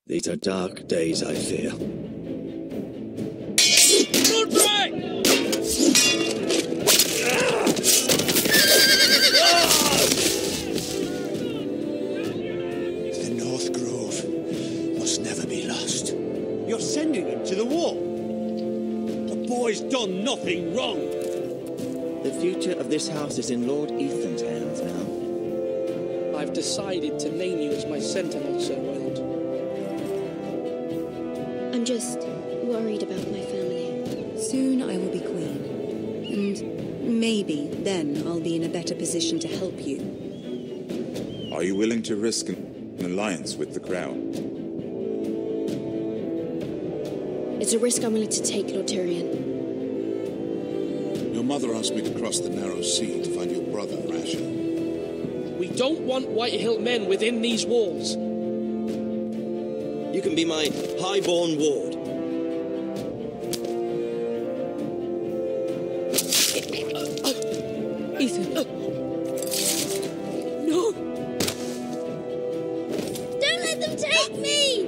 These are dark days, I fear. The North Grove must never be lost. You're sending him to the war. The boy's done nothing wrong. The future of this house is in Lord Ethan's hands now. I've decided to name you as my sentinel, Sir Royland. I'm just worried about my family. Soon I will be queen. And maybe then I'll be in a better position to help you. Are you willing to risk an alliance with the Crown? It's a risk I'm willing to take, Lord Tyrion. Your mother asked me to cross the narrow sea to find your brother, Rasher. We don't want Whitehill men within these walls. You can be my highborn ward. Ethan. No! Don't let them take me!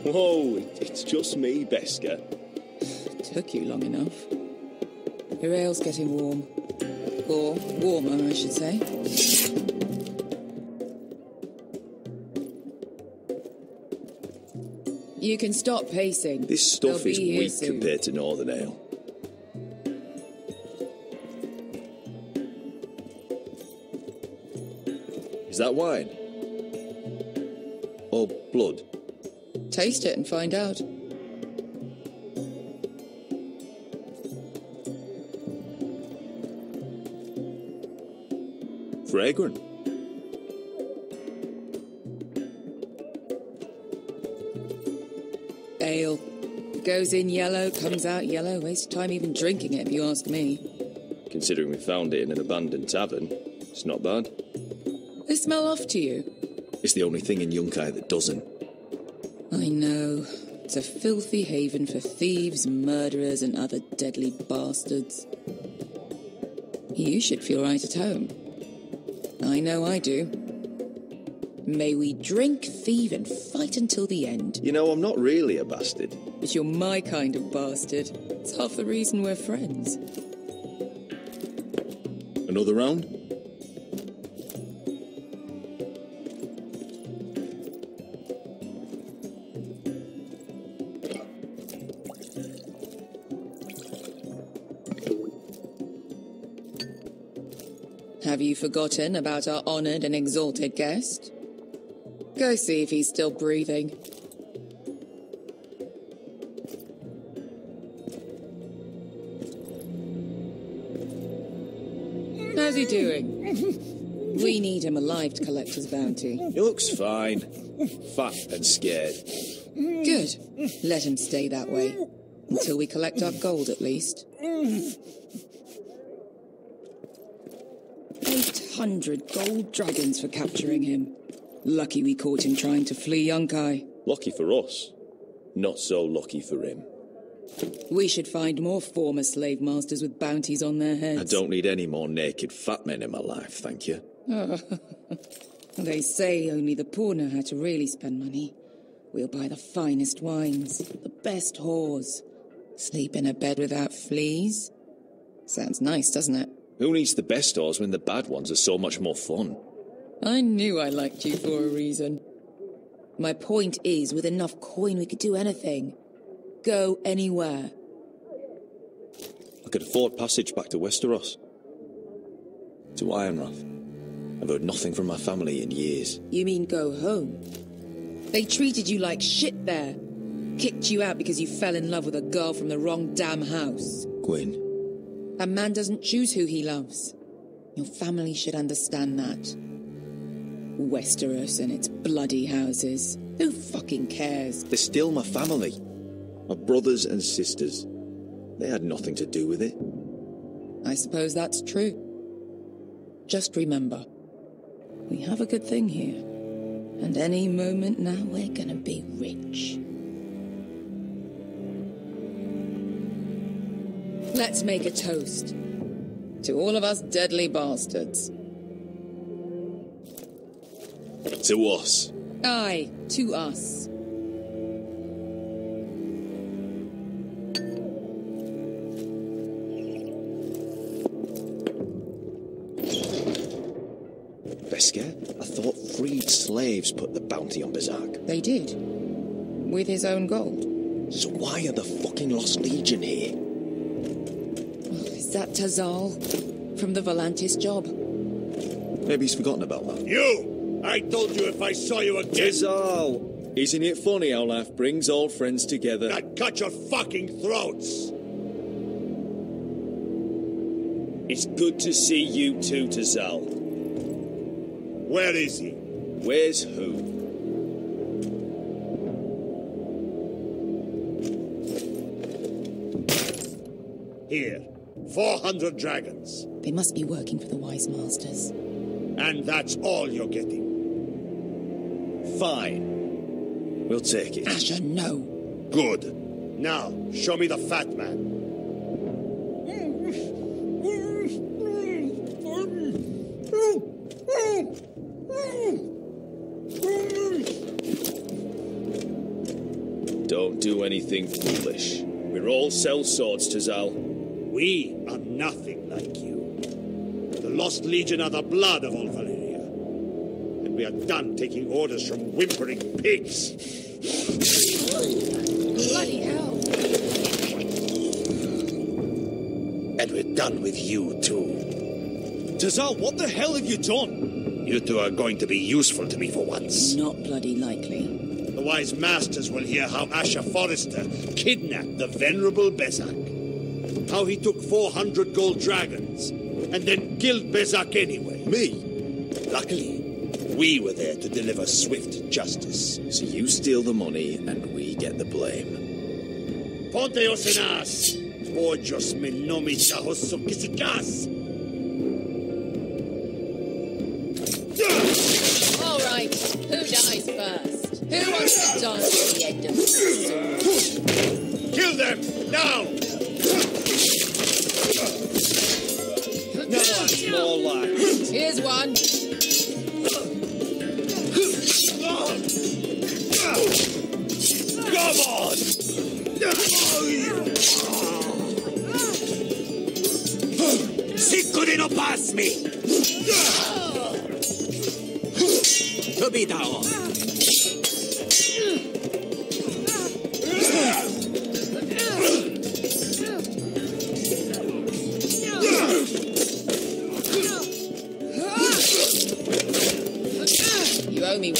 Whoa, it's just me, Beskar. Took you long enough. Your ale's getting warm. Or warmer, I should say. You can stop pacing. This stuff They'll is be here weak soon. compared to Northern Ale. Is that wine? Or blood? Taste it and find out. Fragrant. Ale. Goes in yellow, comes out yellow. Waste of time even drinking it, if you ask me. Considering we found it in an abandoned tavern, it's not bad. They smell off to you. It's the only thing in Yunkai that doesn't. I know. It's a filthy haven for thieves, murderers, and other deadly bastards. You should feel right at home. I know I do. May we drink, thieve, and fight until the end. You know, I'm not really a bastard. But you're my kind of bastard. It's half the reason we're friends. Another round? Have you forgotten about our honoured and exalted guest? Go see if he's still breathing. How's he doing? We need him alive to collect his bounty. He looks fine. Fat and scared. Good. Let him stay that way. Until we collect our gold, at least. 800 gold dragons for capturing him. Lucky we caught him trying to flee Yunkai. Lucky for us. Not so lucky for him. We should find more former slave masters with bounties on their heads. I don't need any more naked fat men in my life, thank you. They say only the poor know how to really spend money. We'll buy the finest wines, the best whores. Sleep in a bed without fleas. Sounds nice, doesn't it? Who needs the best whores when the bad ones are so much more fun? I knew I liked you for a reason. My point is, with enough coin we could do anything. Go anywhere. I could afford passage back to Westeros. To Ironrath. I've heard nothing from my family in years. You mean go home? They treated you like shit there. Kicked you out because you fell in love with a girl from the wrong damn house. Gwyn. A man doesn't choose who he loves. Your family should understand that. Westeros and its bloody houses. Who fucking cares? They're still my family. My brothers and sisters. They had nothing to do with it. I suppose that's true. Just remember, we have a good thing here. And any moment now we're gonna be rich. Let's make a toast. To all of us deadly bastards. To us. Aye, to us. Beskar, I thought freed slaves put the bounty on Berserk. They did. With his own gold. So why are the fucking Lost Legion here? Is that Tazal? From the Volantis job? Maybe he's forgotten about that. You! I told you if I saw you again... Tazal! Isn't it funny how life brings old friends together? I'd cut your fucking throats! It's good to see you too, Tazal. Where is he? Where's who? Here. 400 dragons. They must be working for the Wise Masters. And that's all you're getting. Fine. We'll take it. Asher, no. Good. Now, show me the fat man. Don't do anything foolish. We're all sellswords, Tazal. We are nothing like you. The Lost Legion are the blood of all Valyria. And we are done taking orders from whimpering pigs. Bloody hell. And we're done with you, too. Tazal, what the hell have you done? You two are going to be useful to me for once. Not bloody likely. The Wise Masters will hear how Asher Forrester kidnapped the venerable Bezzak. How he took 400 gold dragons and then killed Bezzak anyway. Me? Luckily, we were there to deliver swift justice. So you steal the money and we get the blame. Ponte Osenas! Ojos menomita kisikas! All right, who dies first? Who wants to dance at the end of the sword? Kill them, now! No, that's more like. Here's one. Come on! Sikuri no pass me! Tobitao! You owe me one.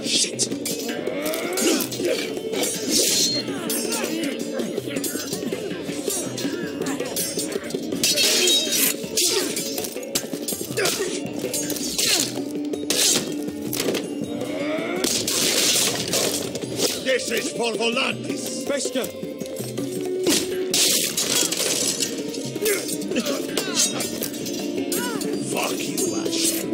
Shit! This is for Volantis! Beskar! Fuck you, Asher.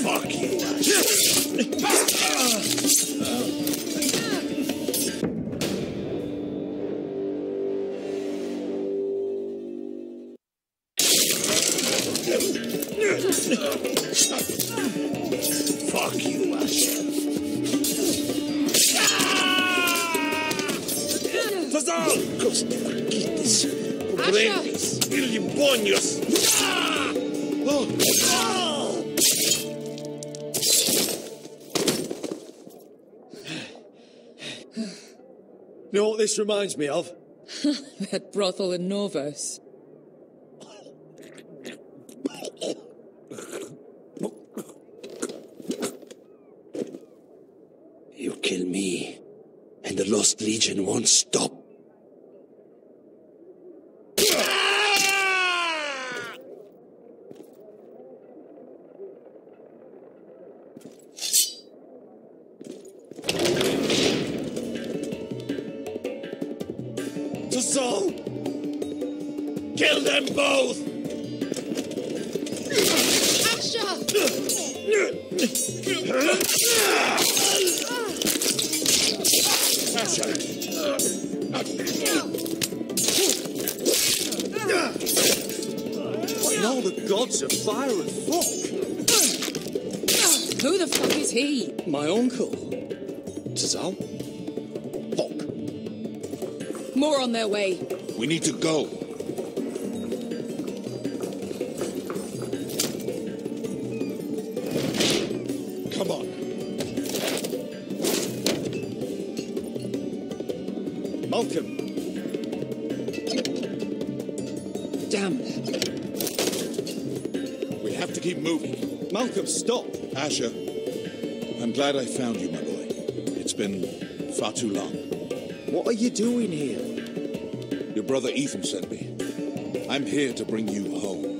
Fuck you, Asher. Fuck you, Asher. Tazal! Brains. Brains. Illimbonius. Ah! Oh. Ah! You know what this reminds me of? That brothel in Norvos. You kill me, and the Lost Legion won't stop. Kill them both! Asher! And all the gods of fire and fuck! Who the fuck is he? My uncle. Tazal? Fuck. More on their way. We need to go. Come on. Malcolm. Damn. We have to keep moving. Malcolm, stop. Asher, I'm glad I found you, my boy. It's been far too long. What are you doing here? Your brother Ethan sent me. I'm here to bring you home.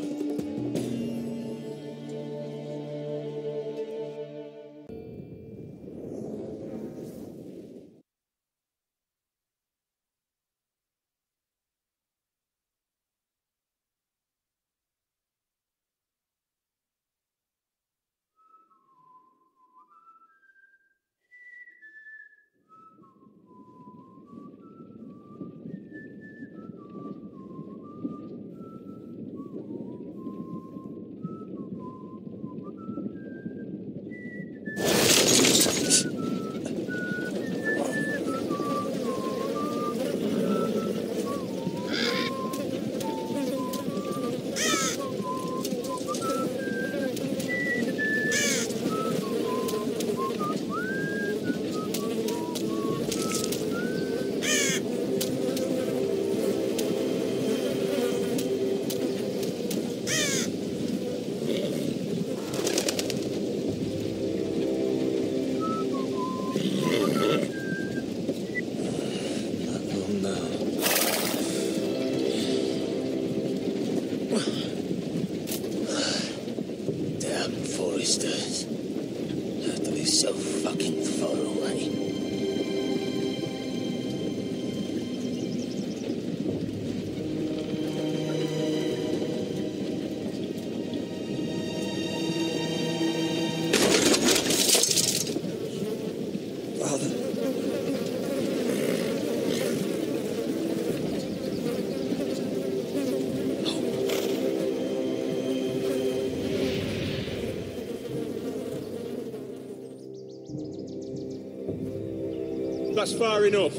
That's far enough.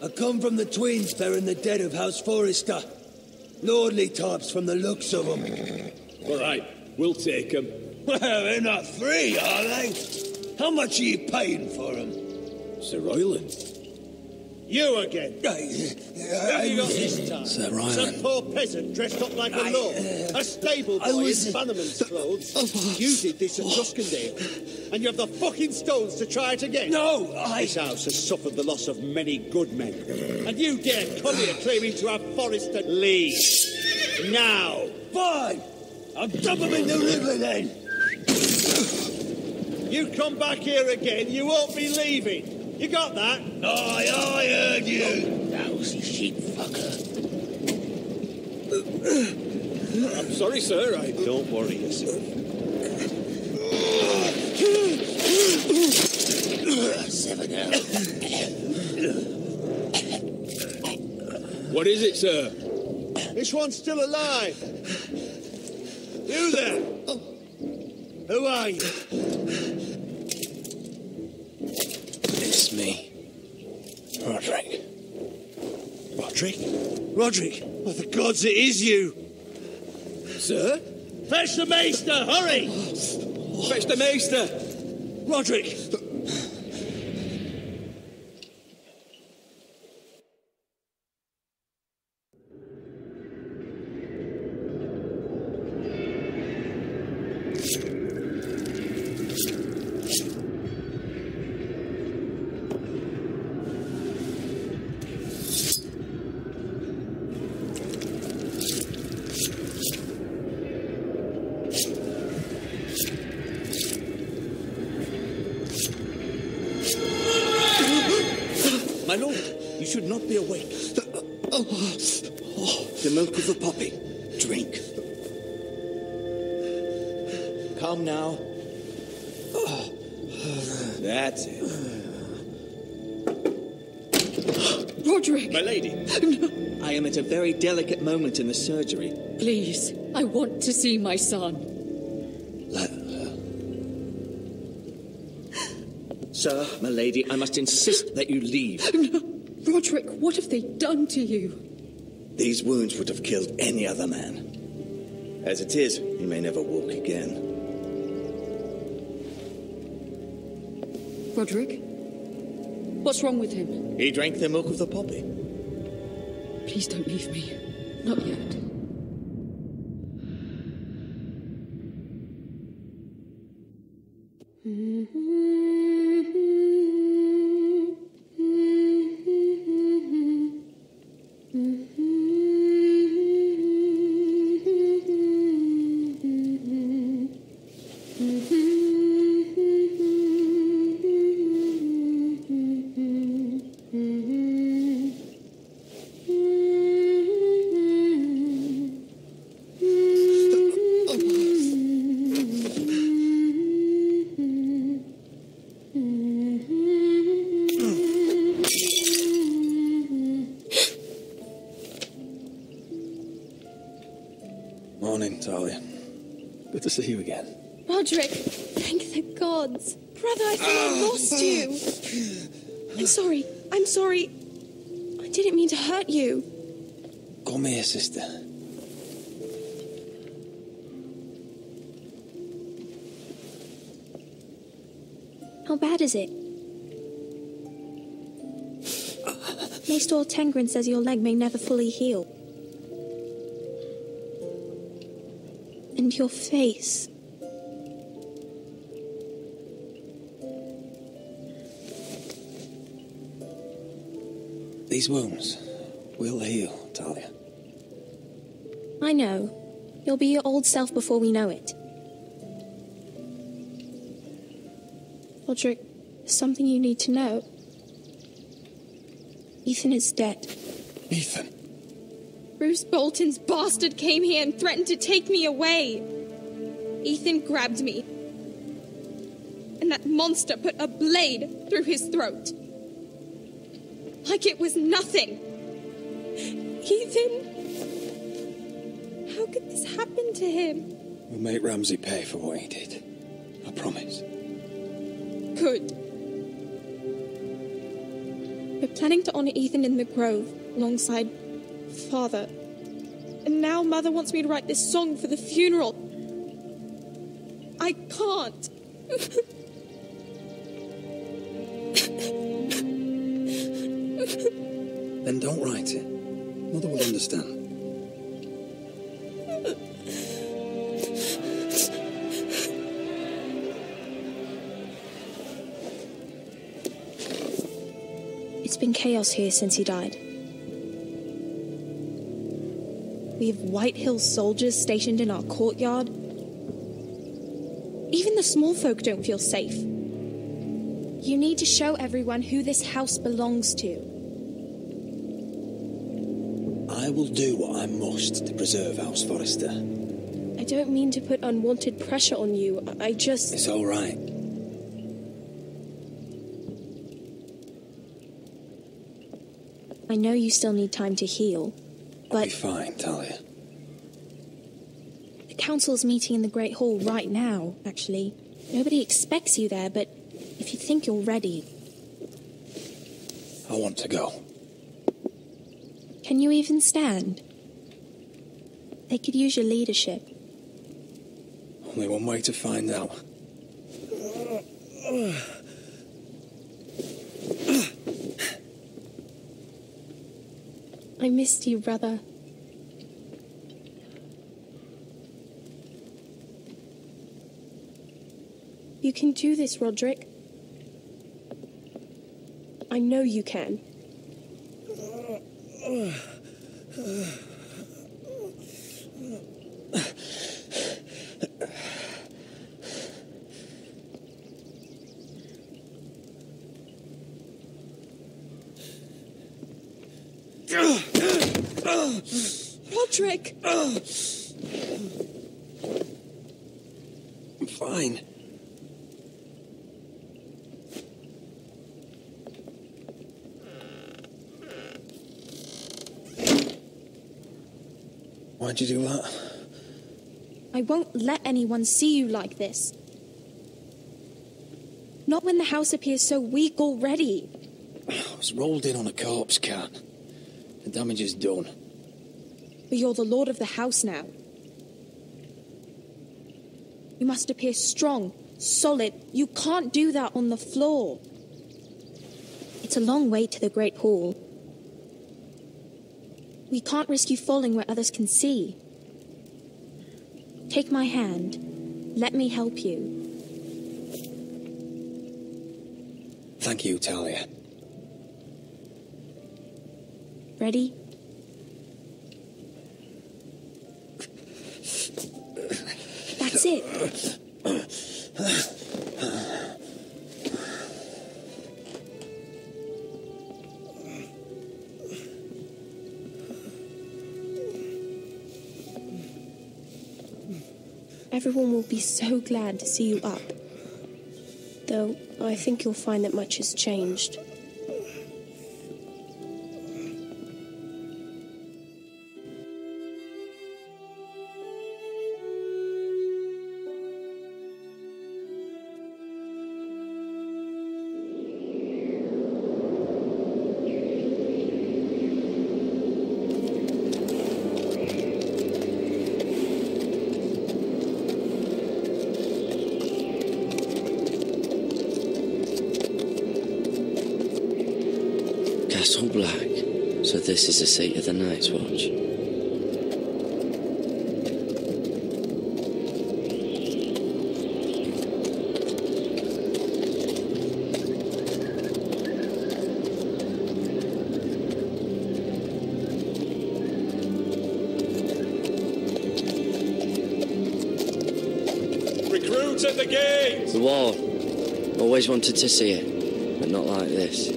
I come from the twins bearing the dead of House Forrester. Lordly types from the looks of them. All right, we'll take them. Well, they're not free, are they? How much are you paying for them? Sir Royland. You again. What have you got this time? Sir Royland. Some poor peasant dressed up like a lord. A stable boy in Bannerman's clothes. You did this at Duskendale. And you have the fucking stones to try it again? No, This house has suffered the loss of many good men. And you dare come here claiming to have Forrester leave. Now. Fine. I'll dump them in the river then. You come back here again, you won't be leaving. You got that? Aye, I heard you. Lousy sheep fucker. I'm sorry, sir. Don't worry yourself. 7 out. What is it, sir? This one's still alive. You there? Who are you? It's me. Roderick. Roderick? Roderick? By the gods, it is you! Sir? Fetch the Maester, hurry! Fetch the Maester! Roderick! My lord, you should not be awake. The milk of the poppy. Drink. Come now. That's it. Roderick! My lady, I am at a very delicate moment in the surgery. Please, I want to see my son. Let her. Sir, my lady, I must insist that you leave. No. Roderick, what have they done to you? These wounds would have killed any other man. As it is, he may never walk again. Roderick? What's wrong with him? He drank the milk of the poppy. Please don't leave me. Not yet. Morning, Talia. Good to see you again. Roderick, thank the gods. Brother, I thought I lost you. I'm sorry. I didn't mean to hurt you. Come here, sister. How bad is it? Maester Tengrin says your leg may never fully heal. And your face. These wounds will heal, Talia. I know. You'll be your old self before we know it. Roderick, there's something you need to know. Ethan is dead. Ethan? Bruce Bolton's bastard came here and threatened to take me away. Ethan grabbed me. And that monster put a blade through his throat. Like it was nothing. Ethan... How could this happen to him? We'll make Ramsay pay for what he did. I promise. Good. We're planning to honor Ethan in the Grove, alongside Father. And now Mother wants me to write this song for the funeral. I can't. Then don't write it. Mother will understand. It's been chaos here since he died. We have White Hill soldiers stationed in our courtyard. Even the small folk don't feel safe. You need to show everyone who this house belongs to. I will do what I must to preserve House Forrester. I don't mean to put unwanted pressure on you. I just... It's all right. I know you still need time to heal, but... I'll be fine, Talia. The council's meeting in the Great Hall right now, actually. Nobody expects you there, but if you think you're ready... I want to go. Can you even stand? They could use your leadership. Only one way to find out. I missed you, brother. You can do this, Roderick. I know you can. Roderick! I'm fine. Why'd you do that? I won't let anyone see you like this. Not when the house appears so weak already. I was rolled in on a corpse cart. The damage is done. But you're the lord of the house now. You must appear strong, solid. You can't do that on the floor. It's a long way to the Great Hall. We can't risk you falling where others can see. Take my hand. Let me help you. Thank you, Talia. Ready? That's it. Everyone will be so glad to see you up. Though, I think you'll find that much has changed. Castle Black. So this is the seat of the Night's Watch. Recruits at the gate! The wall. Always wanted to see it, but not like this.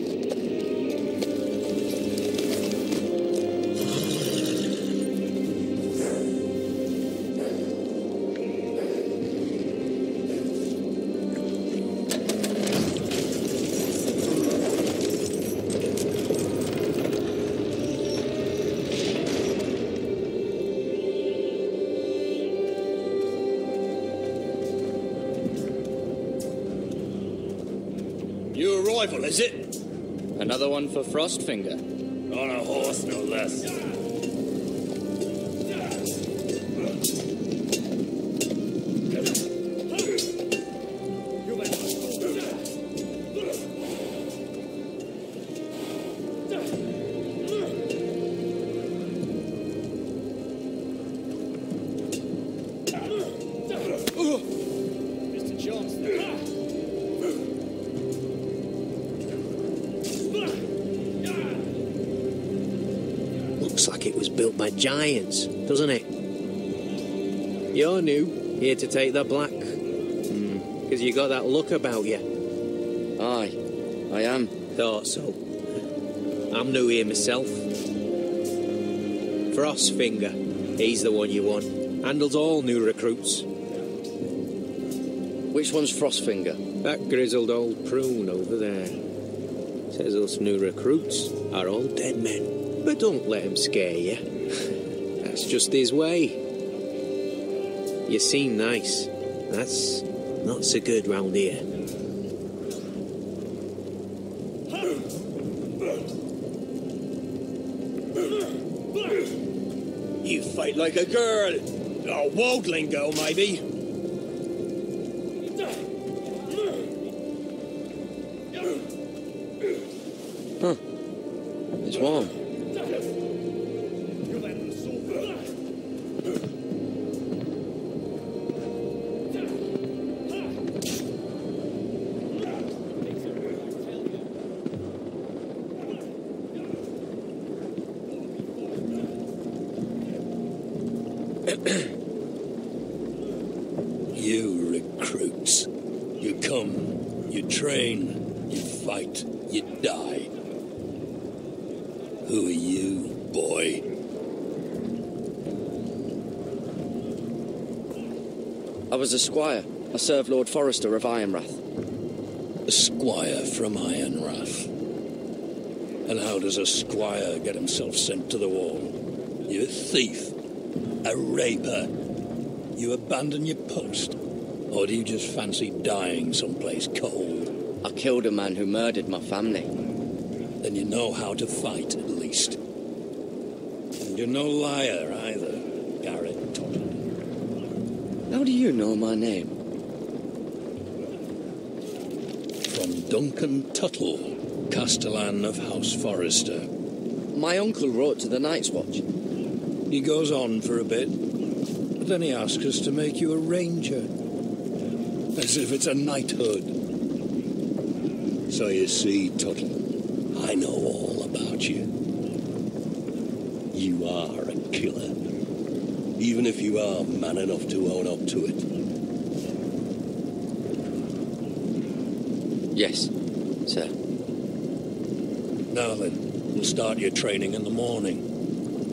New arrival, is it? Another one for Frostfinger. On a horse, no less. Mr. Johnston. Looks like it was built by giants, doesn't it? You're new, here to take the black. Because you got that look about you. Aye, I am. Thought so. I'm new here myself. Frostfinger, he's the one you want. Handles all new recruits. Which one's Frostfinger? That grizzled old prune over there. Says us new recruits are all dead men. But don't let him scare you. That's just his way. You seem nice. That's not so good round here. You fight like a girl. A worldling girl, maybe. Huh. It's warm. You recruits. You come, you train, you fight, you die. Who are you, boy? I was a squire. I served Lord Forrester of Ironrath. A squire from Ironrath. And how does a squire get himself sent to the wall? You're a thief. A raper. You abandon your post? Or do you just fancy dying someplace cold? I killed a man who murdered my family. Then you know how to fight, at least. And you're no liar, either, Garrett Tuttle. How do you know my name? From Duncan Tuttle, Castellan of House Forrester. My uncle wrote to the Night's Watch. He goes on for a bit, but then he asks us to make you a ranger. As if it's a knighthood. So you see, Tuttle, I know all about you. You are a killer. Even if you are man enough to own up to it. Yes, sir. Now then, we'll start your training in the morning.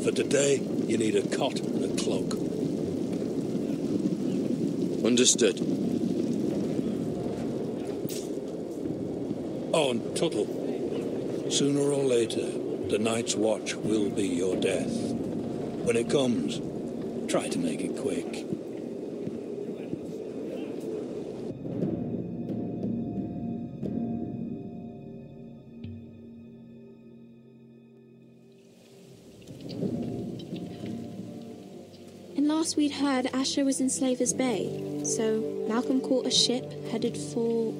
For today, you need a cot and a cloak. Understood. Oh, and Tuttle, sooner or later, the Night's Watch will be your death. When it comes, try to make it quick. And last we'd heard, Asher was in Slaver's Bay, so Malcolm caught a ship headed for...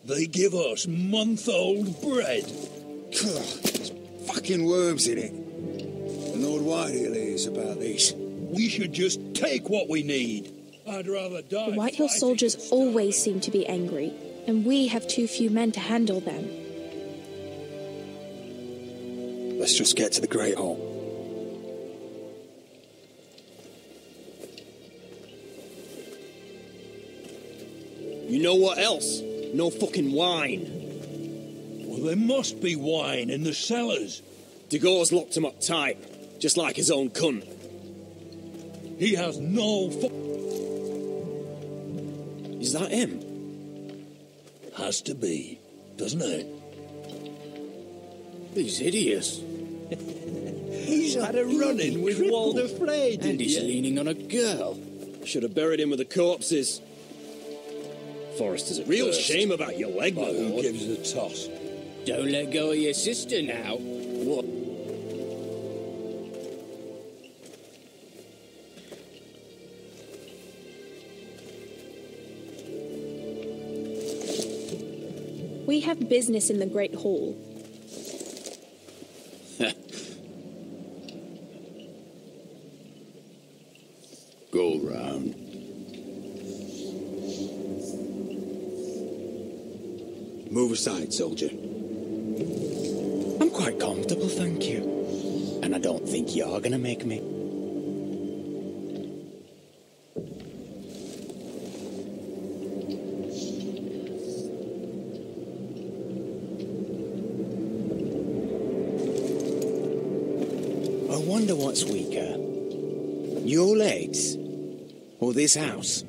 They give us month-old bread. There's fucking worms in it. And Lord Whitehill is about this. We should just take what we need. I'd rather die. The Whitehill soldiers always seem to be angry, and we have too few men to handle them. Let's just get to the Great Hall. You know what else? No fucking wine. Well, there must be wine in the cellars. De Gore's locked him up tight, just like his own cunt. He has no Is that him? Has to be, doesn't it? He's hideous. He's had a run-in with Walder Frey, And he's leaning on a girl. Should have buried him with the corpses. Forrester's a real shame about your leg, my Who lord. gives a toss? Don't let go of your sister now. What? We have business in the Great Hall. Go round. Move aside, soldier. I'm quite comfortable, thank you. And I don't think you're gonna make me. I wonder what's weaker. Your legs? Or this house?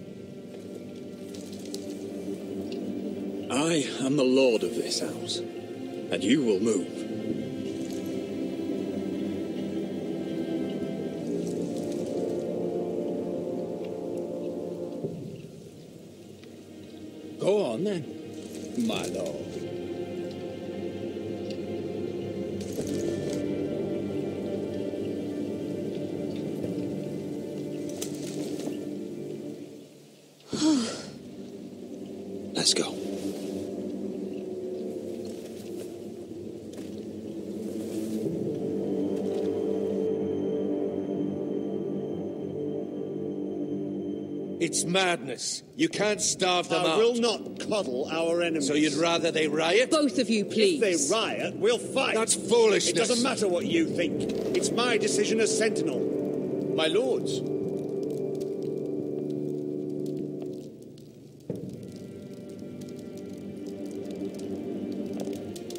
I am the lord of this house, and you will move. Go on then, my lord. Let's go. It's madness. You can't starve them out. I will not coddle our enemies. So you'd rather they riot? Both of you, please. If they riot, we'll fight. That's foolishness. It doesn't matter what you think. It's my decision as Sentinel. My lords.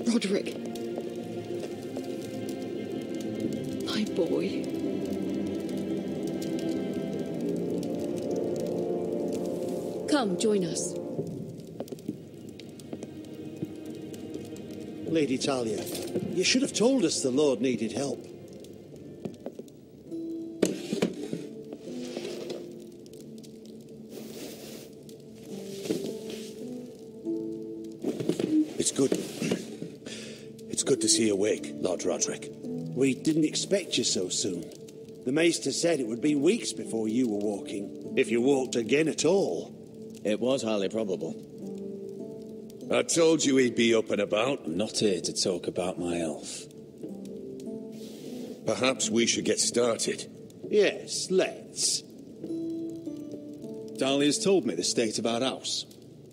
Roderick. My boy. Come, join us. Lady Talia, you should have told us the Lord needed help. It's good. It's good to see you awake, Lord Roderick. We didn't expect you so soon. The Maester said it would be weeks before you were walking, if you walked again at all. It was highly probable. I told you he'd be up and about. I'm not here to talk about my elf. Perhaps we should get started. Yes, let's. Dahlia's told me the state of our house.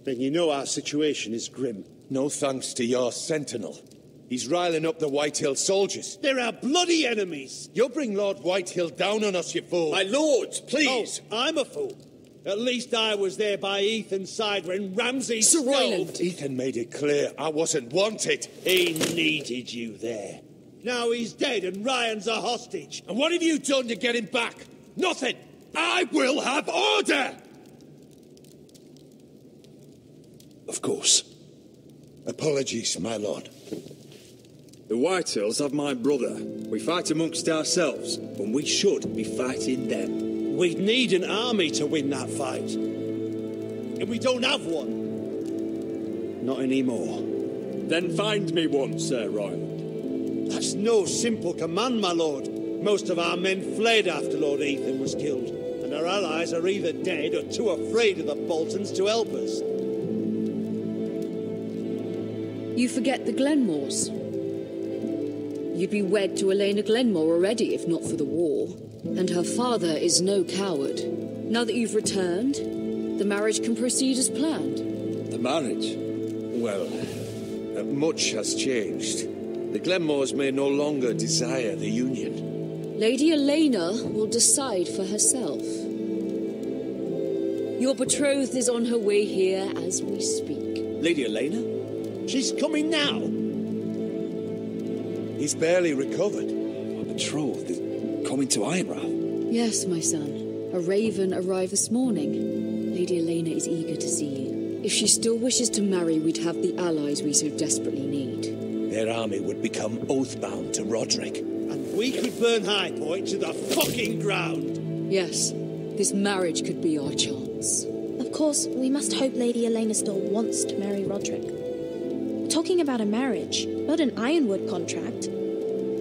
Then you know our situation is grim. No thanks to your sentinel. He's riling up the Whitehill soldiers. They're our bloody enemies. You'll bring Lord Whitehill down on us, you fool. My lords, please. Oh, I'm a fool. At least I was there by Ethan's side when Ramsay Sir Royland. Ethan made it clear I wasn't wanted. He needed you there. Now he's dead and Ryan's a hostage. And what have you done to get him back? Nothing. I will have order. Of course. Apologies, my lord. The Whitehills have my brother. We fight amongst ourselves, when we should be fighting them. We'd need an army to win that fight. And we don't have one. Not anymore. Then find me one, Sir Royland. That's no simple command, my lord. Most of our men fled after Lord Ethan was killed, and our allies are either dead or too afraid of the Boltons to help us. You forget the Glenmores. You'd be wed to Elena Glenmore already, if not for the war. And her father is no coward. Now that you've returned, the marriage can proceed as planned. The marriage? Well, much has changed. The Glenmores may no longer desire the union. Lady Elena will decide for herself. Your betrothed is on her way here as we speak. Lady Elena? She's coming now. He's barely recovered. My betrothed is coming to Ironrath. Yes, my son. A raven arrived this morning. Lady Elena is eager to see you. If she still wishes to marry, we'd have the allies we so desperately need. Their army would become oathbound to Roderick. And we could burn High Point to the fucking ground. Yes, this marriage could be our chance. Of course, we must hope Lady Elena still wants to marry Roderick. We're talking about a marriage, not an Ironwood contract.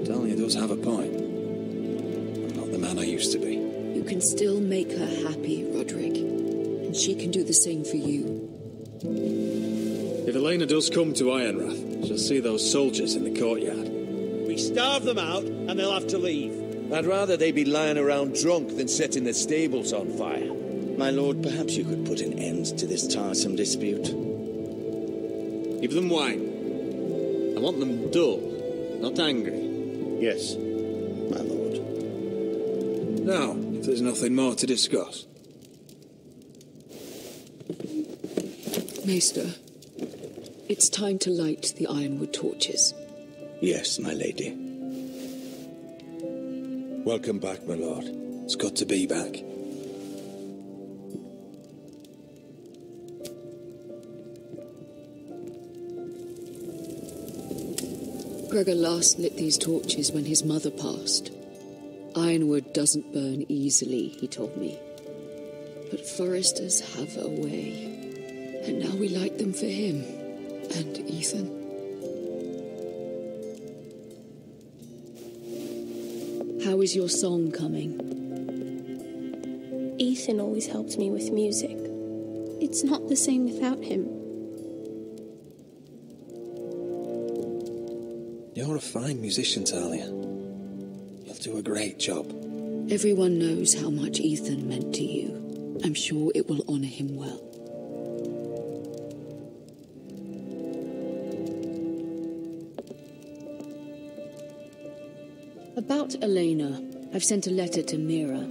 Dahlia does have a point. I'm not the man I used to be. You can still make her happy, Roderick. And she can do the same for you. If Elena does come to Ironrath, she'll see those soldiers in the courtyard. We starve them out, and they'll have to leave. I'd rather they be lying around drunk than setting the stables on fire. My lord, perhaps you could put an end to this tiresome dispute. Give them wine. I want them dull, not angry. Yes, my lord. Now, if there's nothing more to discuss. Maester, it's time to light the Ironwood torches. Yes, my lady. Welcome back, my lord. It's good to be back. Gregor last lit these torches when his mother passed. Ironwood doesn't burn easily, he told me. But foresters have a way. And now we light them for him and Ethan. How is your song coming? Ethan always helped me with music. It's not the same without him. You're a fine musician, Talia. You'll do a great job. Everyone knows how much Ethan meant to you. I'm sure it will honor him well. About Elena, I've sent a letter to Mira.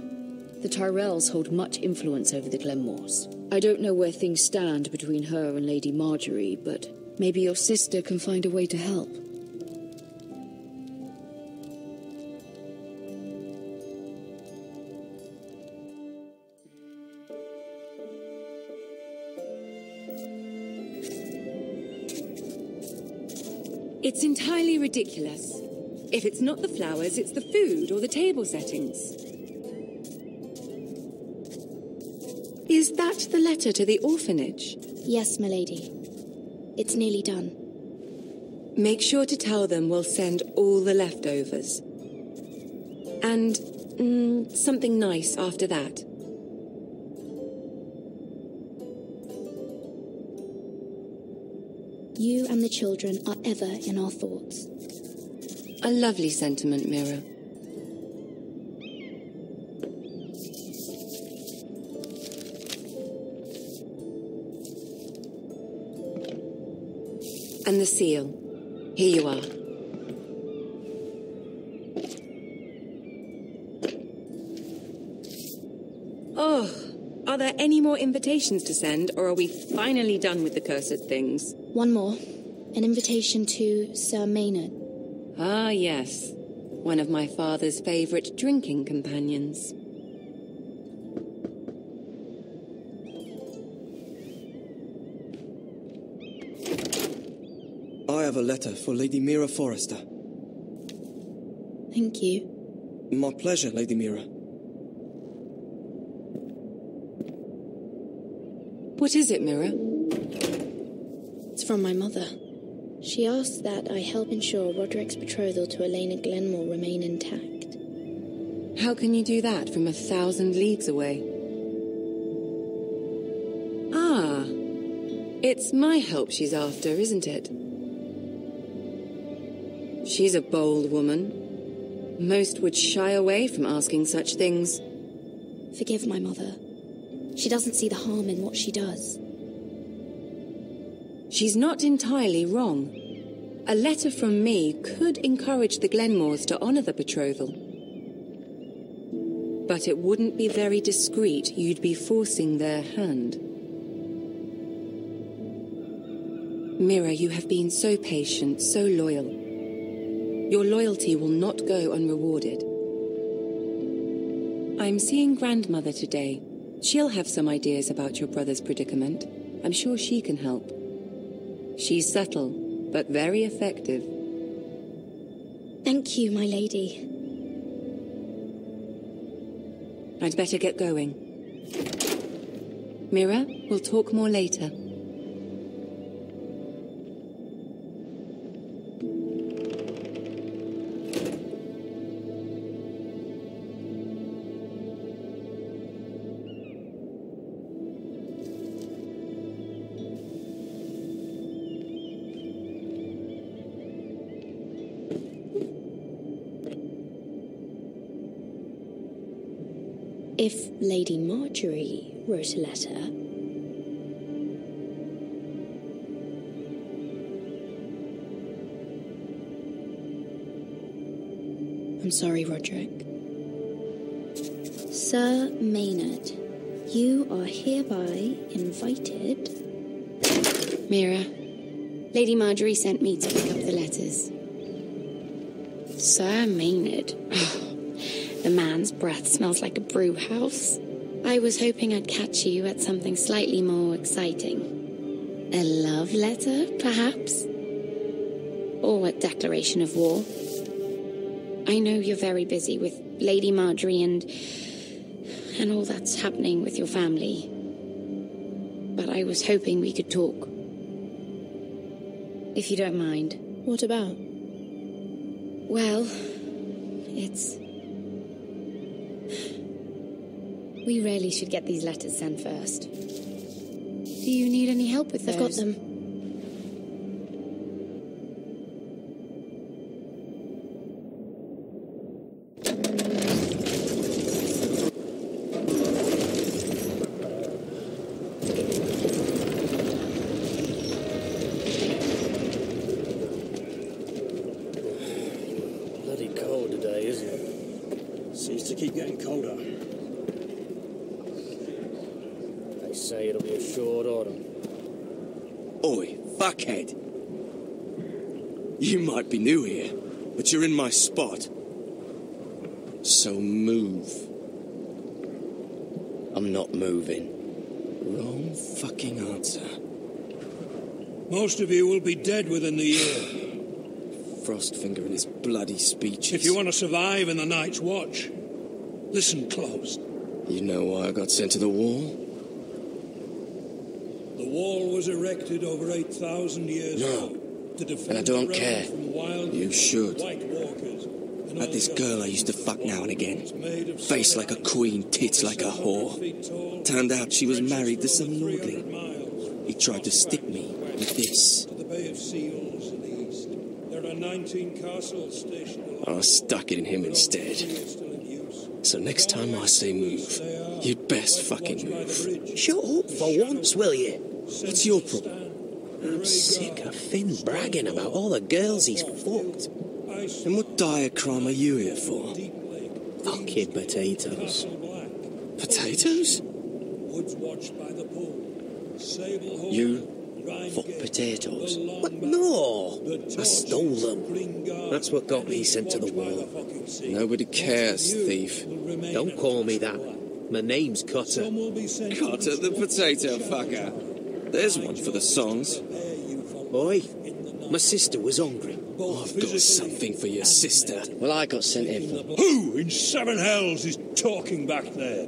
The Tyrells hold much influence over the Glenmores. I don't know where things stand between her and Lady Marjorie, but maybe your sister can find a way to help. It's entirely ridiculous. If it's not the flowers, it's the food or the table settings. Is that the letter to the orphanage? Yes, milady. It's nearly done. Make sure to tell them we'll send all the leftovers. And something nice after that. You and the children are ever in our thoughts. A lovely sentiment, Mira. And the seal. Here you are. Oh, are there any more invitations to send, or are we finally done with the cursed things? One more. An invitation to Sir Maynard. Ah, yes. One of my father's favourite drinking companions. I have a letter for Lady Mira Forrester. Thank you. My pleasure, Lady Mira. What is it, Mira? It's from my mother. She asks that I help ensure Roderick's betrothal to Elena Glenmore remain intact. How can you do that from 1,000 leagues away? Ah, it's my help she's after, isn't it? She's a bold woman. Most would shy away from asking such things. Forgive my mother. She doesn't see the harm in what she does. She's not entirely wrong. A letter from me could encourage the Glenmores to honour the betrothal. But it wouldn't be very discreet. You'd be forcing their hand. Mira, you have been so patient, so loyal. Your loyalty will not go unrewarded. I'm seeing Grandmother today. She'll have some ideas about your brother's predicament. I'm sure she can help. She's subtle, but very effective. Thank you, my lady. I'd better get going. Mira, we'll talk more later. If Lady Marjorie wrote a letter... I'm sorry, Roderick. Sir Maynard, you are hereby invited... Mira, Lady Marjorie sent me to pick up the letters. Sir Maynard... The man's breath smells like a brew house. I was hoping I'd catch you at something slightly more exciting. A love letter, perhaps? Or a declaration of war? I know you're very busy with Lady Marjorie and all that's happening with your family. But I was hoping we could talk. If you don't mind. What about? Well, it's... We really should get these letters sent first. Do you need any help with those? I've got them. keep getting colder. They say it'll be a short autumn. Oi, fuckhead. You might be new here, but you're in my spot. So move. I'm not moving. Wrong fucking answer. Most of you will be dead within the year. Frostfinger and his bloody speeches. If you want to survive in the Night's Watch, listen close. You know why I got sent to the wall? The wall was erected over 8,000 years ago to defend and I don't the realm care. from wild You should. White Walkers. Had this girl I used to fuck now and again. Face like a queen, tits like a whore. Turned out she was married to some lordling. He tried to stick me with this. To the Bay of Seals in the east. There are 19 castles stationed along. I stuck it in him instead. So next time I say move, you'd best fucking move. Shut up for once, will you? What's your problem? I'm sick of Finn bragging about all the girls he's fucked. And what dire crime are you here for? Fucking potatoes. Potatoes? Woods watched by the pool. You fuck potatoes? What? No! I stole them. That's what got me sent to the wall. Nobody cares, thief. Don't call me that. My name's Cutter. Cutter the potato fucker. There's one for the songs. Boy, my sister was hungry. I've got something for your sister. Well, I got sent here for... Who in seven hells is talking back there?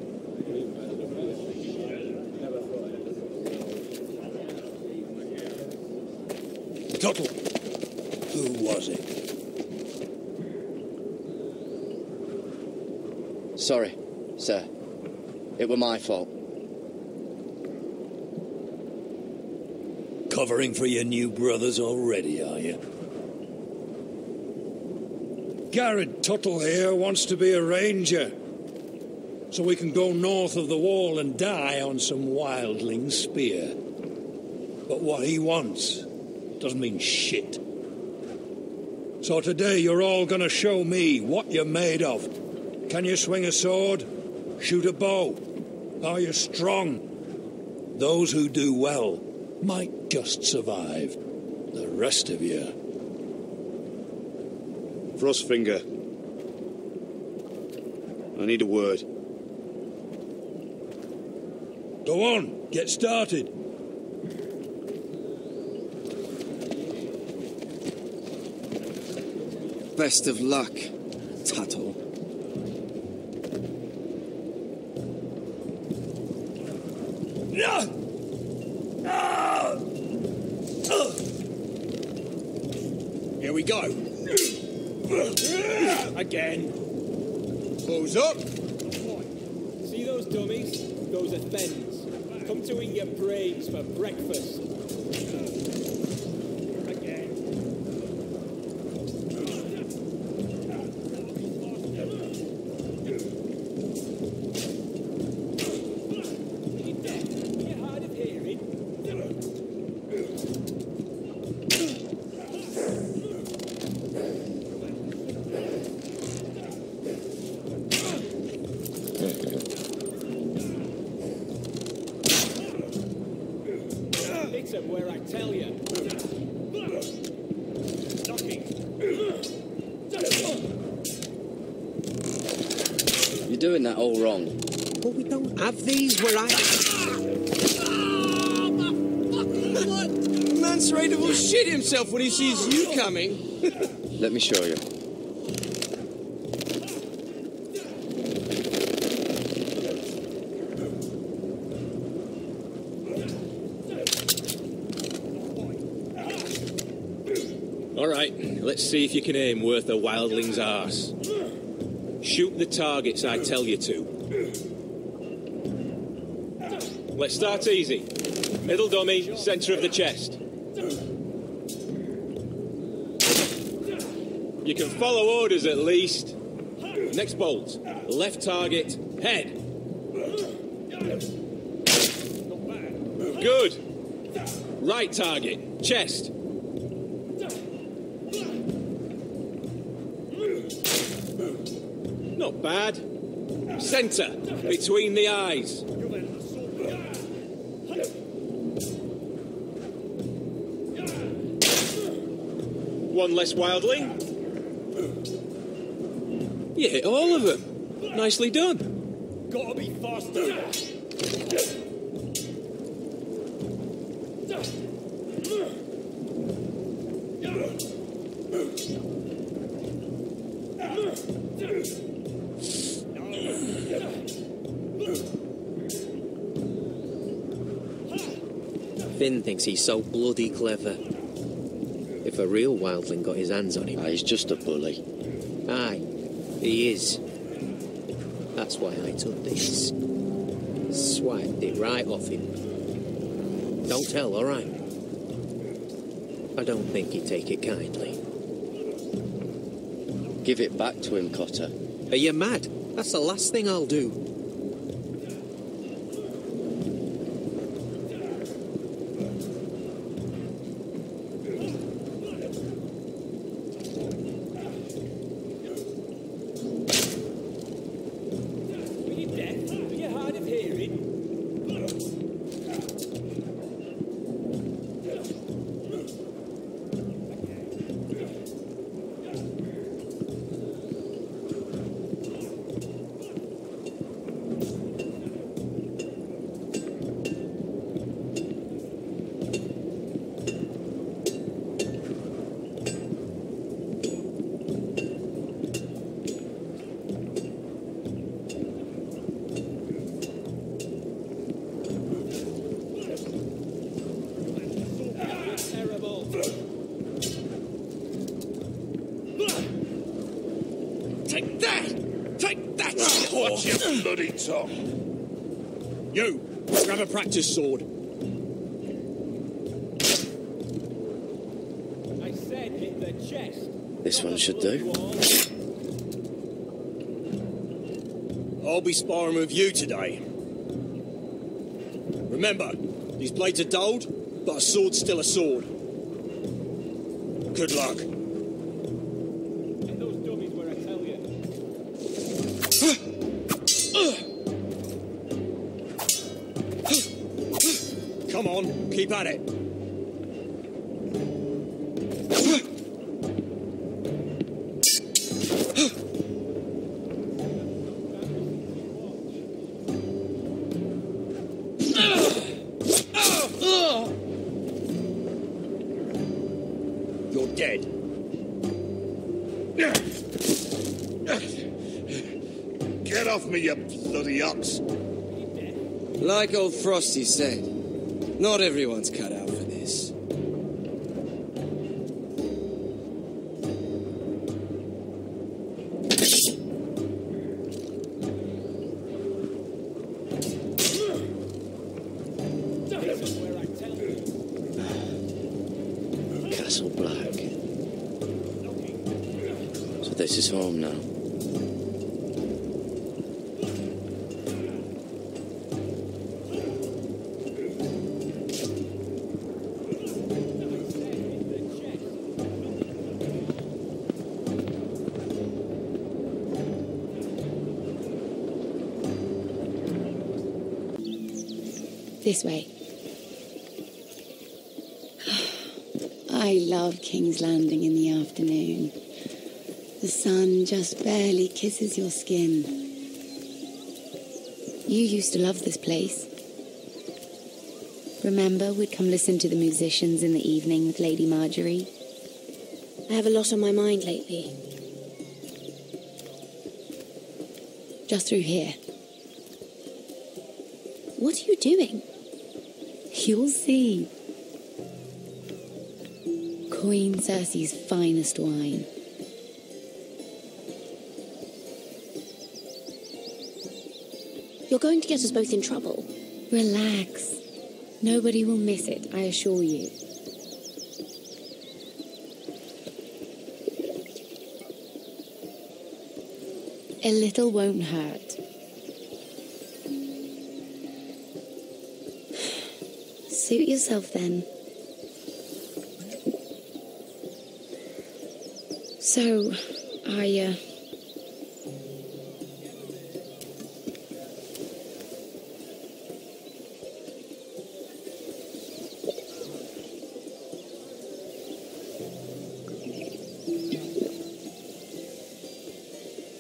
Tuttle. Who was it? Sorry, sir. It were my fault. Covering for your new brothers already, are you? Garrett Tuttle here wants to be a ranger, so we can go north of the wall and die on some wildling spear. But what he wants doesn't mean shit. So today you're all gonna show me what you're made of. Can you swing a sword? Shoot a bow? Are you strong? Those who do well might just survive. The rest of you... Frostfinger. I need a word. Go on, get started. Best of luck, Tuttle. Here we go. Again. Pulls up. See those dummies? Those are Fens. Come to eat your brains for breakfast. Where I tell you. You're doing that all wrong. But we don't have these where I... Man's ready to shit himself when he sees you coming. Let me show you. All right, let's see if you can aim worth a wildling's arse. Shoot the targets I tell you to. Let's start easy. Middle dummy, centre of the chest. You can follow orders at least. Next bolt. Left target, head. Good. Right target, chest. Not bad. Centre, between the eyes. One less wildling. You hit all of them. Nicely done. Gotta be faster. Finn thinks he's so bloody clever. If a real wildling got his hands on him... He's just a bully. Aye, he is. That's why I took this. Swiped it right off him. Don't tell, all right? I don't think he'd take it kindly. Give it back to him, Cotter. Are you mad? That's the last thing I'll do. Take that! Take that! Watch your bloody tongue! You, grab a practice sword. I said hit the chest. This one should do. I'll be sparring with you today. Remember, these blades are dulled, but a sword's still a sword. Good luck. Get those dummies where I tell you. Come on, keep at it. You're dead. Get off me, you bloody ox! Like old Frosty said, not everyone's cut out for this. Castle Black. So this is home now. This way. I love King's Landing in the afternoon. The sun just barely kisses your skin. You used to love this place. Remember, we'd come listen to the musicians in the evening with Lady Marjorie? I have a lot on my mind lately. Just through here. What are you doing? You'll see. Queen Cersei's finest wine. You're going to get us both in trouble. Relax. Nobody will miss it, I assure you. A little won't hurt. Suit yourself then. So,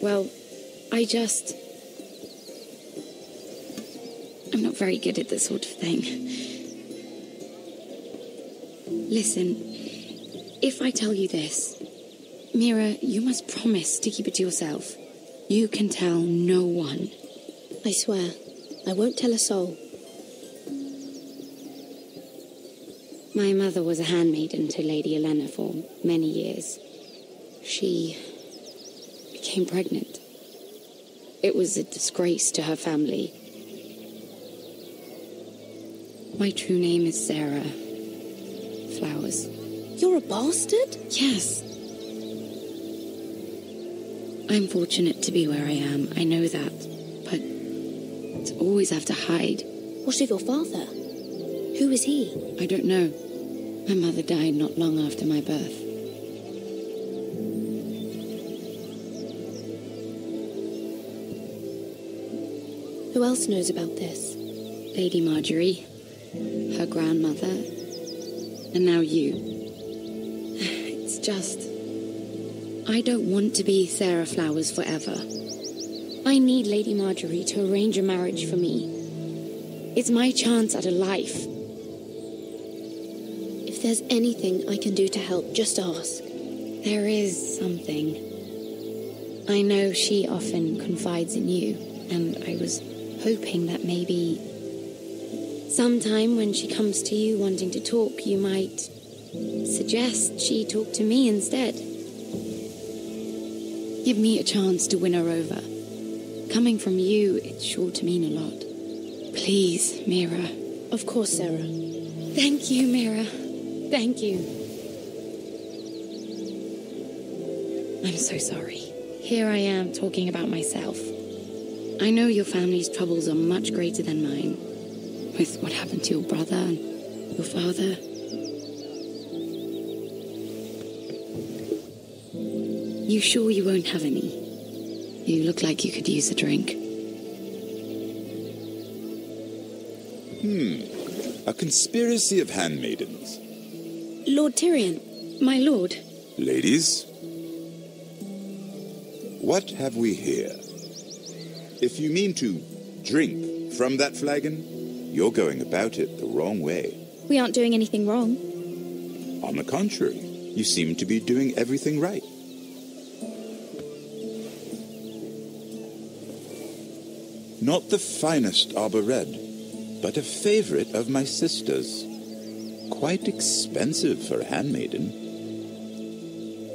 Well, I'm not very good at this sort of thing. Listen, if I tell you this, Mira, you must promise to keep it to yourself. You can tell no one. I swear, I won't tell a soul. My mother was a handmaiden to Lady Elena for many years. She became pregnant. It was a disgrace to her family. My true name is Sarah Flowers. You're a bastard? Yes. I'm fortunate to be where I am, I know that. But to always have to hide. What of your father? Who is he? I don't know. My mother died not long after my birth. Who else knows about this? Lady Marjorie, her grandmother, and now you. It's just... I don't want to be Sarah Flowers forever. I need Lady Marjorie to arrange a marriage for me. It's my chance at a life. If there's anything I can do to help, just ask. There is something. I know she often confides in you, and I was hoping that maybe sometime when she comes to you wanting to talk, you might suggest she talk to me instead. Give me a chance to win her over. Coming from you, it's sure to mean a lot. Please, Mira. Of course, Sarah. Thank you, Mira. Thank you. I'm so sorry. Here I am talking about myself. I know your family's troubles are much greater than mine. With what happened to your brother and your father. You sure you won't have any? You look like you could use a drink. A conspiracy of handmaidens. Lord Tyrion. My lord. Ladies, what have we here? If you mean to drink from that flagon, you're going about it the wrong way. We aren't doing anything wrong. On the contrary, you seem to be doing everything right. Not the finest arbor red, but a favorite of my sister's. Quite expensive for a handmaiden.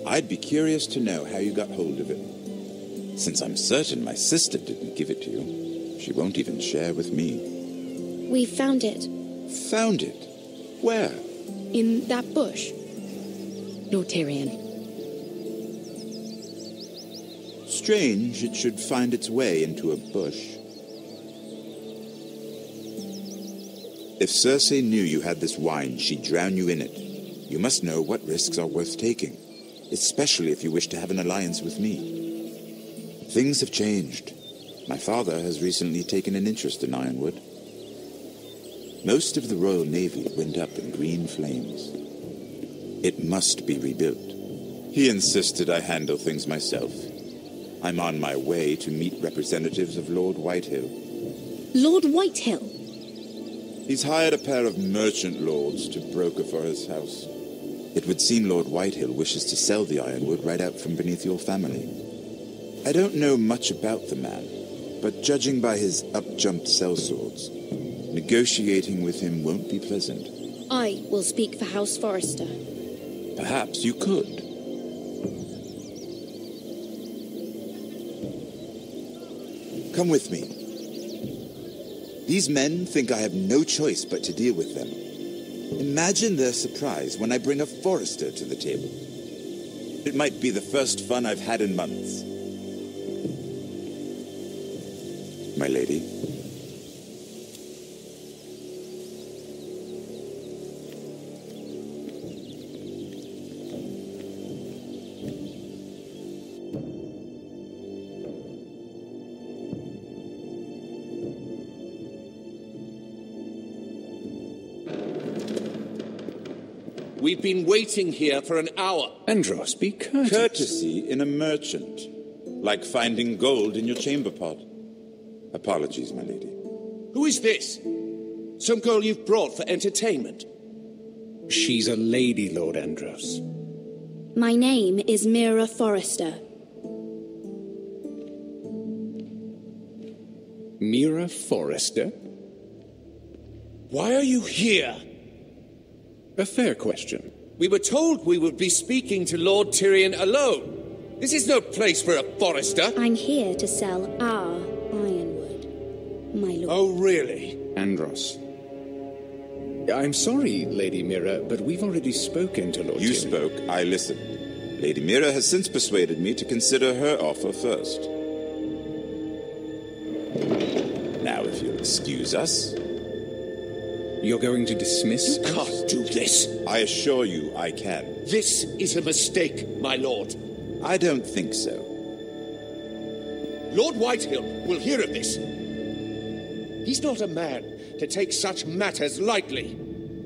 I'd be curious to know how you got hold of it. Since I'm certain my sister didn't give it to you, she won't even share with me. We found it. Found it? Where? In that bush. Lord Tyrion. Strange it should find its way into a bush. If Cersei knew you had this wine, she'd drown you in it. You must know what risks are worth taking, especially if you wish to have an alliance with me. Things have changed. My father has recently taken an interest in Ironwood. Most of the Royal Navy went up in green flames. It must be rebuilt. He insisted I handle things myself. I'm on my way to meet representatives of Lord Whitehill. Lord Whitehill? He's hired a pair of merchant lords to broker for his house. It would seem Lord Whitehill wishes to sell the Ironwood right out from beneath your family. I don't know much about the man, but judging by his up-jumped sellswords, negotiating with him won't be pleasant. I will speak for House Forrester. Perhaps you could. Come with me. These men think I have no choice but to deal with them. Imagine their surprise when I bring a Forrester to the table. It might be the first fun I've had in months. My lady. We've been waiting here for an hour. Andros, be courteous. Courtesy in a merchant. Like finding gold in your chamber pot. Apologies, my lady. Who is this? Some girl you've brought for entertainment? She's a lady, Lord Andros. My name is Mira Forrester. Mira Forrester? Why are you here? A fair question. We were told we would be speaking to Lord Tyrion alone. This is no place for a Forrester. I'm here to sell our ironwood, my lord. Oh, really? Andros. I'm sorry, Lady Mira, but we've already spoken to Lord Tyrion. You spoke, I listened. Lady Mira has since persuaded me to consider her offer first. Now, if you'll excuse us... You're going to dismiss You can't do this. I assure you I can. This is a mistake, my lord. I don't think so. Lord Whitehill will hear of this. He's not a man to take such matters lightly.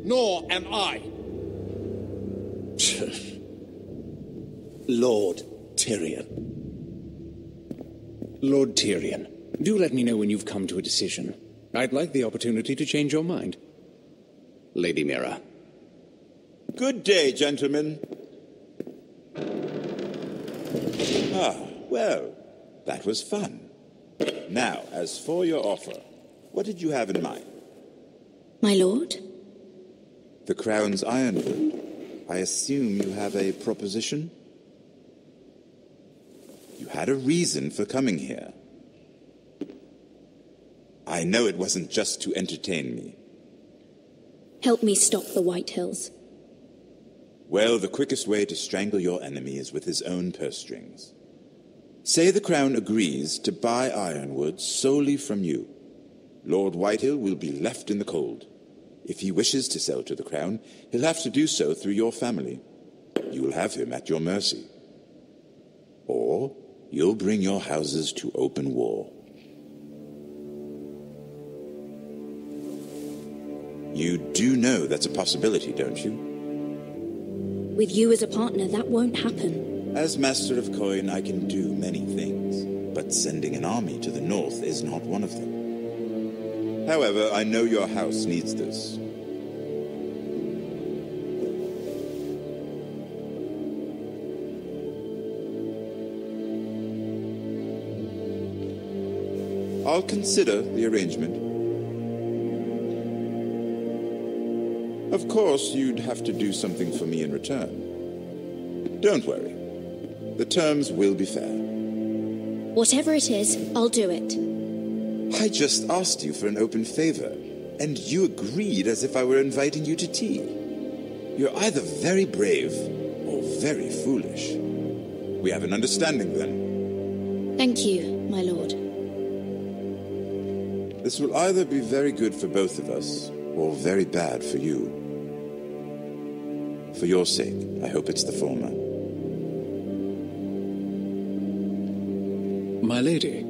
Nor am I. Lord Tyrion. Lord Tyrion, do let me know when you've come to a decision. I'd like the opportunity to change your mind. Lady Mira. Good day, gentlemen. Ah, well, that was fun. Now, as for your offer, what did you have in mind? My lord? The Crown's ironwood. I assume you have a proposition? You had a reason for coming here. I know it wasn't just to entertain me. Help me stop the Whitehills. Well, the quickest way to strangle your enemy is with his own purse strings. Say the Crown agrees to buy ironwood solely from you. Lord Whitehill will be left in the cold. If he wishes to sell to the Crown, he'll have to do so through your family. You will have him at your mercy. Or you'll bring your houses to open war. You do know that's a possibility, don't you? With you as a partner, that won't happen. As Master of Coin, I can do many things, but sending an army to the north is not one of them. However, I know your house needs this. I'll consider the arrangement. Of course, you'd have to do something for me in return. Don't worry. The terms will be fair. Whatever it is, I'll do it. I just asked you for an open favor, and you agreed as if I were inviting you to tea. You're either very brave or very foolish. We have an understanding then. Thank you, my lord. This will either be very good for both of us, or very bad for you. For your sake, I hope it's the former. My lady.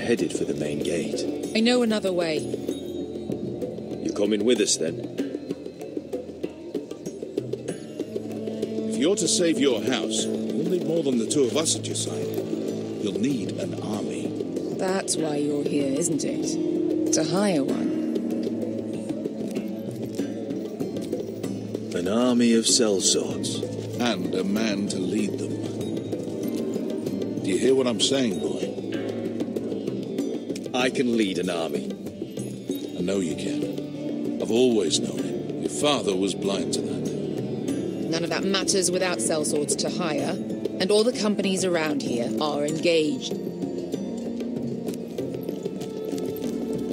Headed for the main gate. I know another way. You coming with us, then? If you're to save your house, you'll need more than the two of us at your side. You'll need an army. That's why you're here, isn't it? To hire one. An army of sellswords. And a man to lead them. Do you hear what I'm saying, boy? I can lead an army. I know you can. I've always known it. Your father was blind to that. None of that matters without sellswords to hire, and all the companies around here are engaged.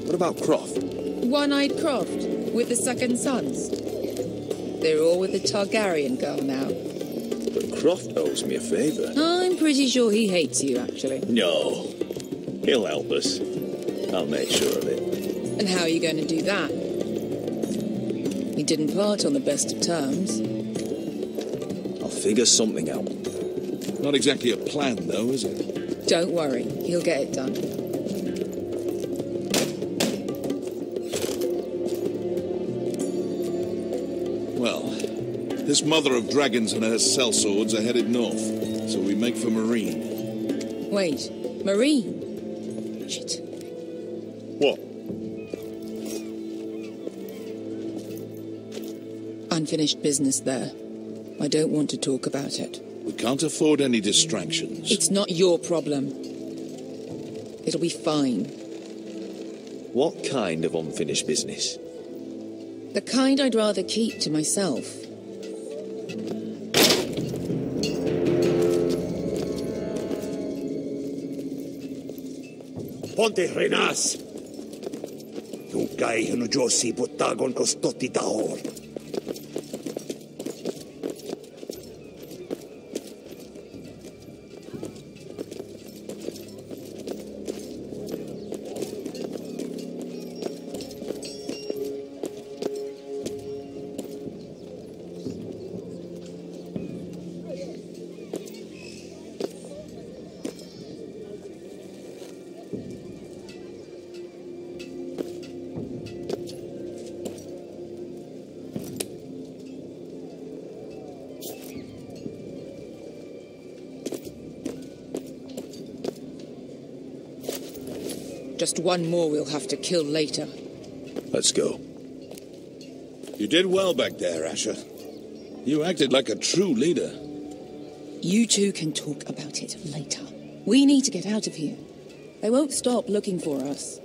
What about Croft? One-Eyed Croft, with the second sons. They're all with the Targaryen girl now. But Croft owes me a favour. I'm pretty sure he hates you, actually. No. He'll help us. I'll make sure of it. And how are you going to do that? We didn't part on the best of terms. I'll figure something out. Not exactly a plan, though, is it? Don't worry, he'll get it done. Well, this mother of dragons and her sellswords are headed north, so we make for Marine. Wait, Marine? Shit. What? Unfinished business there. I don't want to talk about it. We can't afford any distractions. It's not your problem. It'll be fine. What kind of unfinished business? The kind I'd rather keep to myself. Ponte Renas! Tu kai hunu Josi puttagon kostotti tahor. Just one more we'll have to kill later. Let's go. You did well back there, Asher. You acted like a true leader. You two can talk about it later. We need to get out of here. They won't stop looking for us.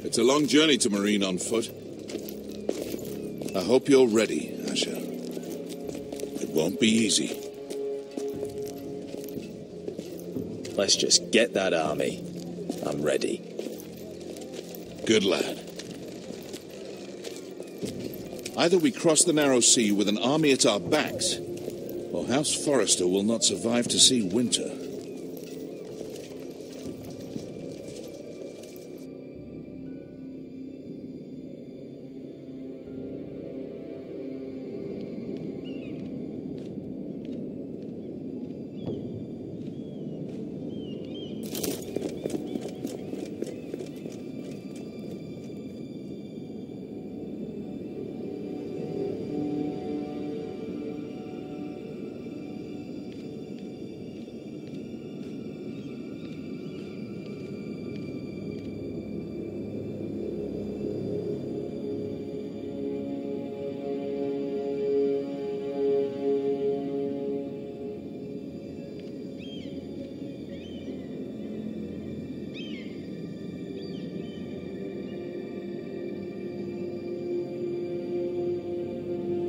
It's a long journey to Marine on foot. I hope you're ready, Asher. It won't be easy. Let's just get that army. I'm ready. Good lad. Either we cross the narrow sea with an army at our backs, or House Forrester will not survive to see winter.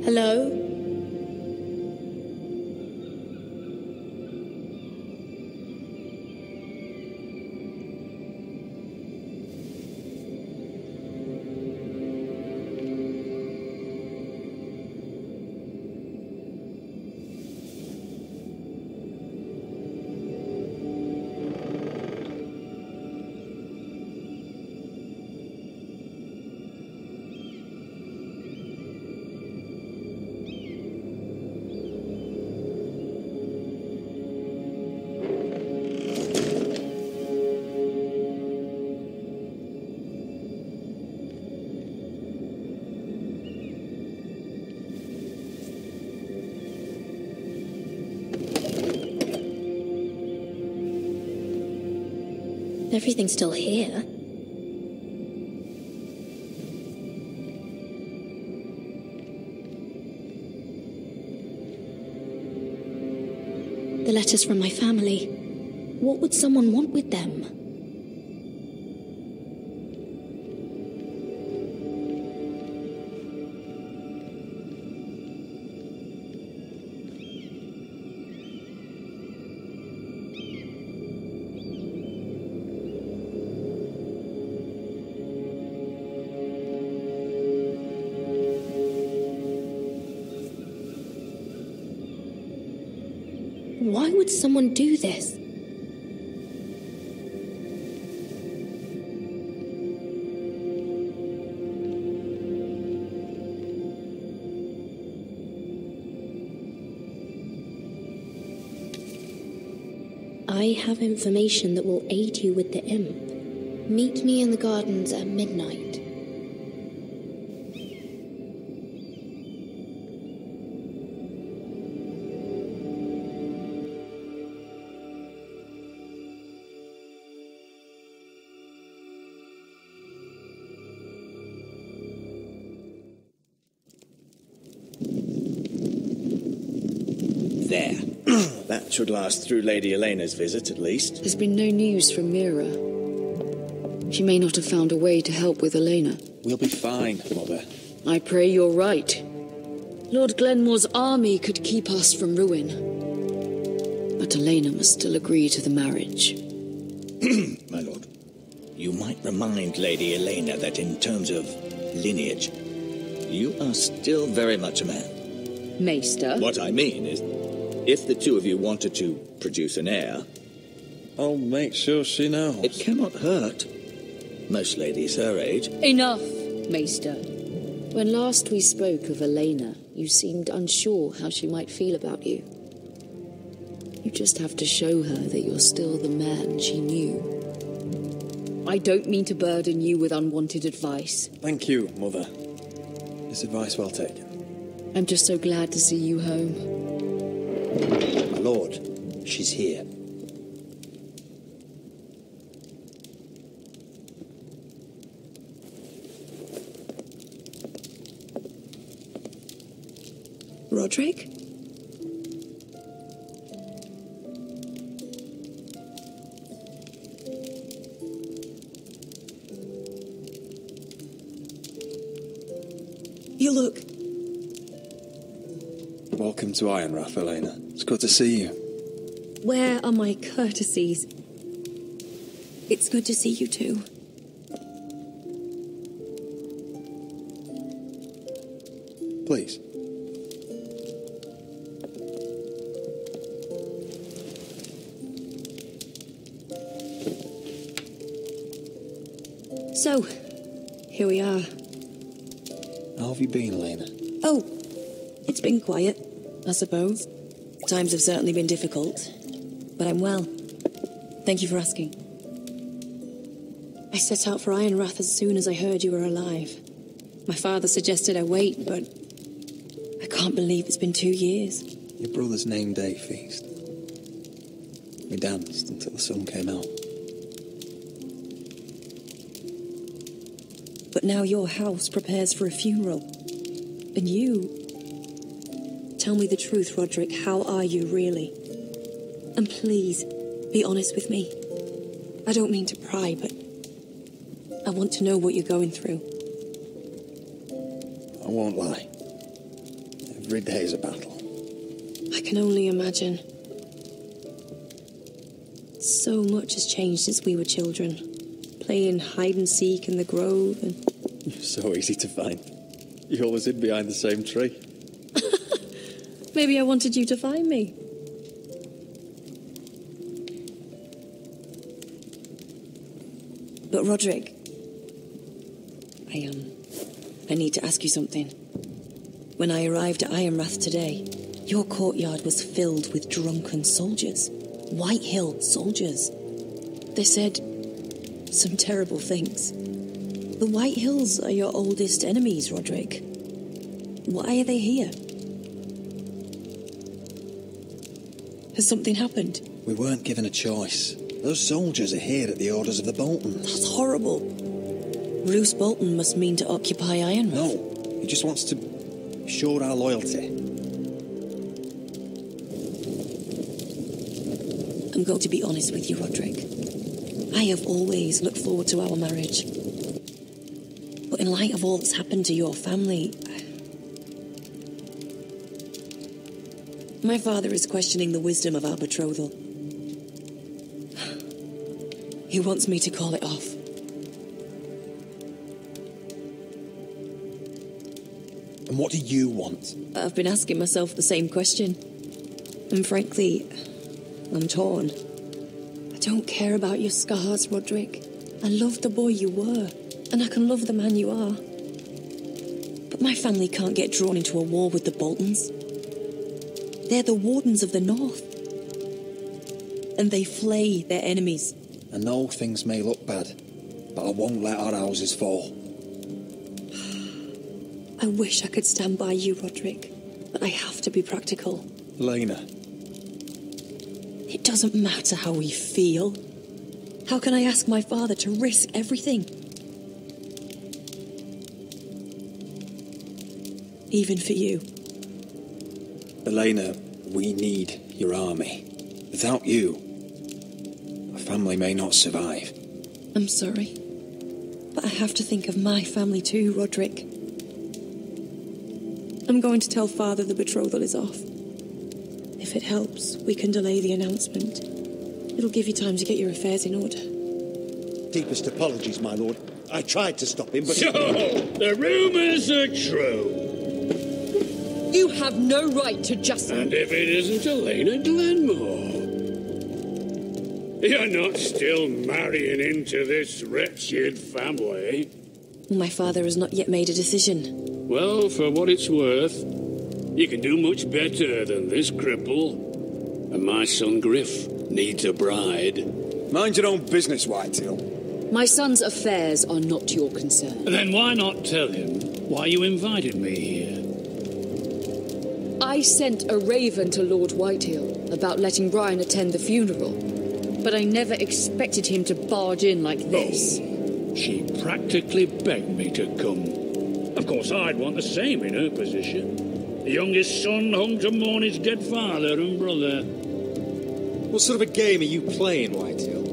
Hello? Everything's still here. The letters from my family. What would someone want with them? Why would someone do this? I have information that will aid you with the imp. Meet me in the gardens at midnight. There. That should last through Lady Elena's visit, at least. There's been no news from Mira. She may not have found a way to help with Elena. We'll be fine, Mother. I pray you're right. Lord Glenmore's army could keep us from ruin. But Elena must still agree to the marriage. My lord, you might remind Lady Elena that in terms of lineage, you are still very much a man. Maester? What I mean is, if the two of you wanted to produce an heir, I'll make sure she knows. It cannot hurt. Most ladies her age. Enough, Maester. When last we spoke of Elena, you seemed unsure how she might feel about you. You just have to show her that you're still the man she knew. I don't mean to burden you with unwanted advice. Thank you, Mother. It's advice well taken. I'm just so glad to see you home. My lord, she's here. Roderick? You look... Welcome to Ironrath, Elena. It's good to see you. Where are my courtesies? It's good to see you too. Please. So, here we are. How have you been, Elena? Oh, it's been quiet, I suppose. Times have certainly been difficult, but I'm well. Thank you for asking. I set out for Ironrath as soon as I heard you were alive. My father suggested I wait, but I can't believe it's been 2 years. Your brother's name day feast. We danced until the sun came out. But now your house prepares for a funeral. And you... Tell me the truth, Roderick. How are you, really? And please, be honest with me. I don't mean to pry, but I want to know what you're going through. I won't lie. Every day's a battle. I can only imagine. So much has changed since we were children. Playing hide and seek in the grove and... You're so easy to find. You always hid behind the same tree. Maybe I wanted you to find me. But Roderick, I need to ask you something. When I arrived at Ironrath today, your courtyard was filled with drunken soldiers. White Hill soldiers. They said some terrible things. The White Hills are your oldest enemies, Roderick. Why are they here? Has something happened? We weren't given a choice. Those soldiers are here at the orders of the Boltons. That's horrible. Roose Bolton must mean to occupy Ironrath. No, he just wants to assure our loyalty. I'm going to be honest with you, Roderick. I have always looked forward to our marriage. But in light of all that's happened to your family... My father is questioning the wisdom of our betrothal. He wants me to call it off. And what do you want? I've been asking myself the same question. And frankly, I'm torn. I don't care about your scars, Roderick. I love the boy you were, and I can love the man you are. But my family can't get drawn into a war with the Boltons. They're the Wardens of the North. And they flay their enemies. I know things may look bad, but I won't let our houses fall. I wish I could stand by you, Roderick, but I have to be practical. Lena. It doesn't matter how we feel. How can I ask my father to risk everything? Even for you. Elena, we need your army. Without you, our family may not survive. I'm sorry, but I have to think of my family too, Roderick. I'm going to tell Father the betrothal is off. If it helps, we can delay the announcement. It'll give you time to get your affairs in order. Deepest apologies, my lord. I tried to stop him, but... So, the rumours are true. You have no right to just... And if it isn't Elena Glenmore? You're not still marrying into this wretched family? My father has not yet made a decision. Well, for what it's worth, you can do much better than this cripple. And my son Griff needs a bride. Mind your own business, Whitetail. My son's affairs are not your concern. Then why not tell him why you invited me here? I sent a raven to Lord Whitehill about letting Brian attend the funeral, but I never expected him to barge in like this. Oh, she practically begged me to come. Of course, I'd want the same in her position. The youngest son home to mourn his dead father and brother. What sort of a game are you playing, Whitetail?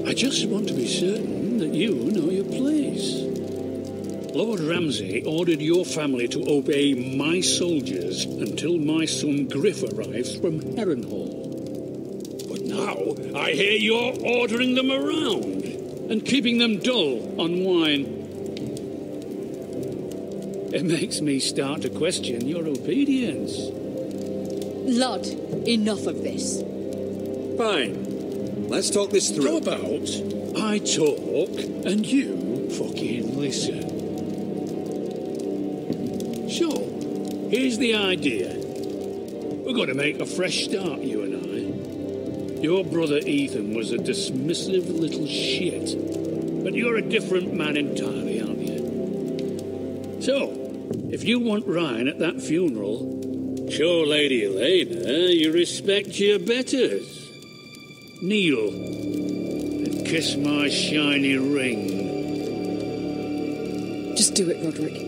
I just want to be certain that you know your place. Lord Ramsay ordered your family to obey my soldiers until my son Griff arrives from Harrenhal. But now I hear you're ordering them around and keeping them dull on wine. It makes me start to question your obedience. Lud, enough of this. Fine. Let's talk this through. How about I talk and you fucking listen? So, here's the idea. We're going to make a fresh start, you and I. Your brother Ethan was a dismissive little shit. But you're a different man entirely, aren't you? So, if you want Ryan at that funeral, show Lady Elena you respect your betters. Kneel and kiss my shiny ring. Just do it, Roderick.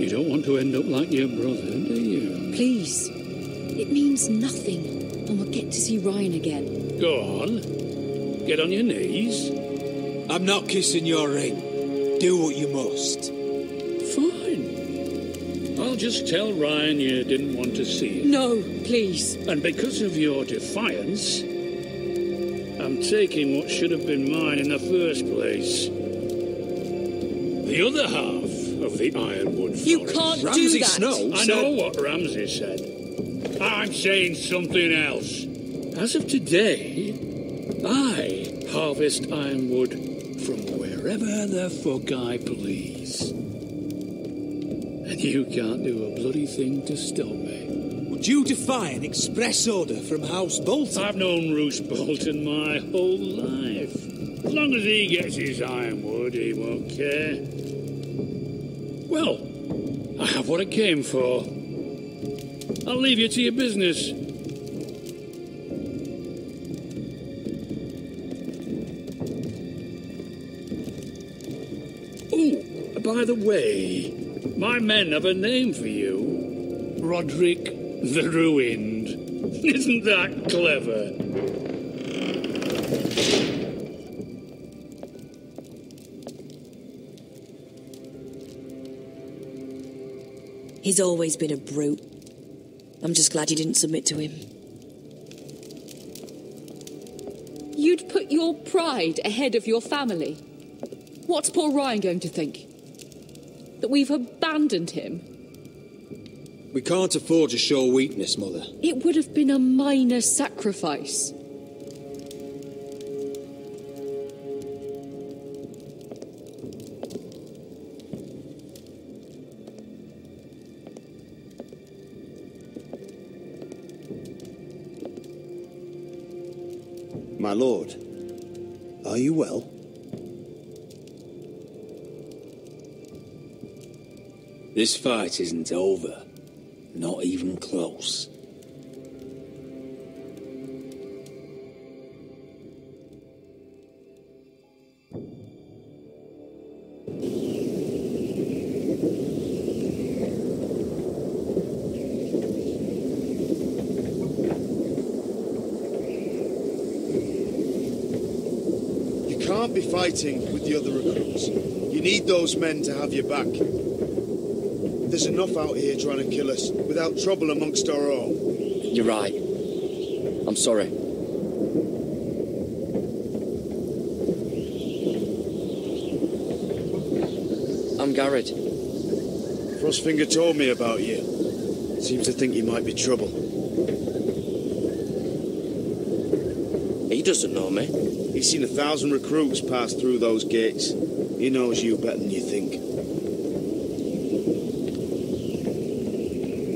You don't want to end up like your brother, do you? Please. It means nothing, and we'll get to see Ryan again. Go on. Get on your knees. I'm not kissing your ring. Do what you must. Fine. I'll just tell Ryan you didn't want to see him. No, please. And because of your defiance, I'm taking what should have been mine in the first place. The other half of the Ironwood Forest. You can't do that. Snow I know what Ramsay said. I'm saying something else. As of today, I harvest ironwood from wherever the fuck I please. And you can't do a bloody thing to stop me. Would you defy an express order from House Bolton? I've known Roose Bolton my whole life. As long as he gets his ironwood, he won't care. Well, I have what I came for. I'll leave you to your business. Oh, by the way, my men have a name for you. Roderick the Ruined. Isn't that clever? He's always been a brute. I'm just glad you didn't submit to him. You'd put your pride ahead of your family. What's poor Ryan going to think? That we've abandoned him? We can't afford to show weakness, Mother. It would have been a minor sacrifice. My lord, are you well? This fight isn't over. Not even close. You can't be fighting with the other recruits. You need those men to have your back. There's enough out here trying to kill us, without trouble amongst our own. You're right. I'm sorry. I'm Garrett. Frostfinger told me about you. Seems to think you might be trouble. He doesn't know me. He's seen 1,000 recruits pass through those gates. He knows you better than you think.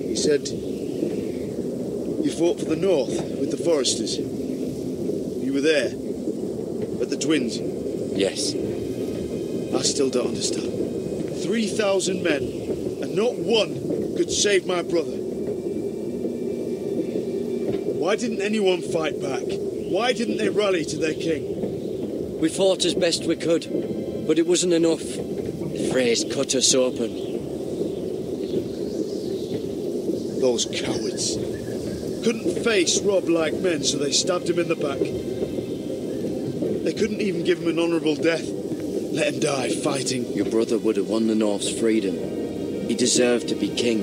He said you fought for the North with the Foresters. You were there, at the Twins. Yes. I still don't understand. 3,000 men, and not one could save my brother. Why didn't anyone fight back? Why didn't they rally to their king? We fought as best we could, but it wasn't enough. Freys cut us open. Those cowards. Couldn't face Robb like men, so they stabbed him in the back. They couldn't even give him an honourable death. Let him die fighting. Your brother would have won the North's freedom. He deserved to be king.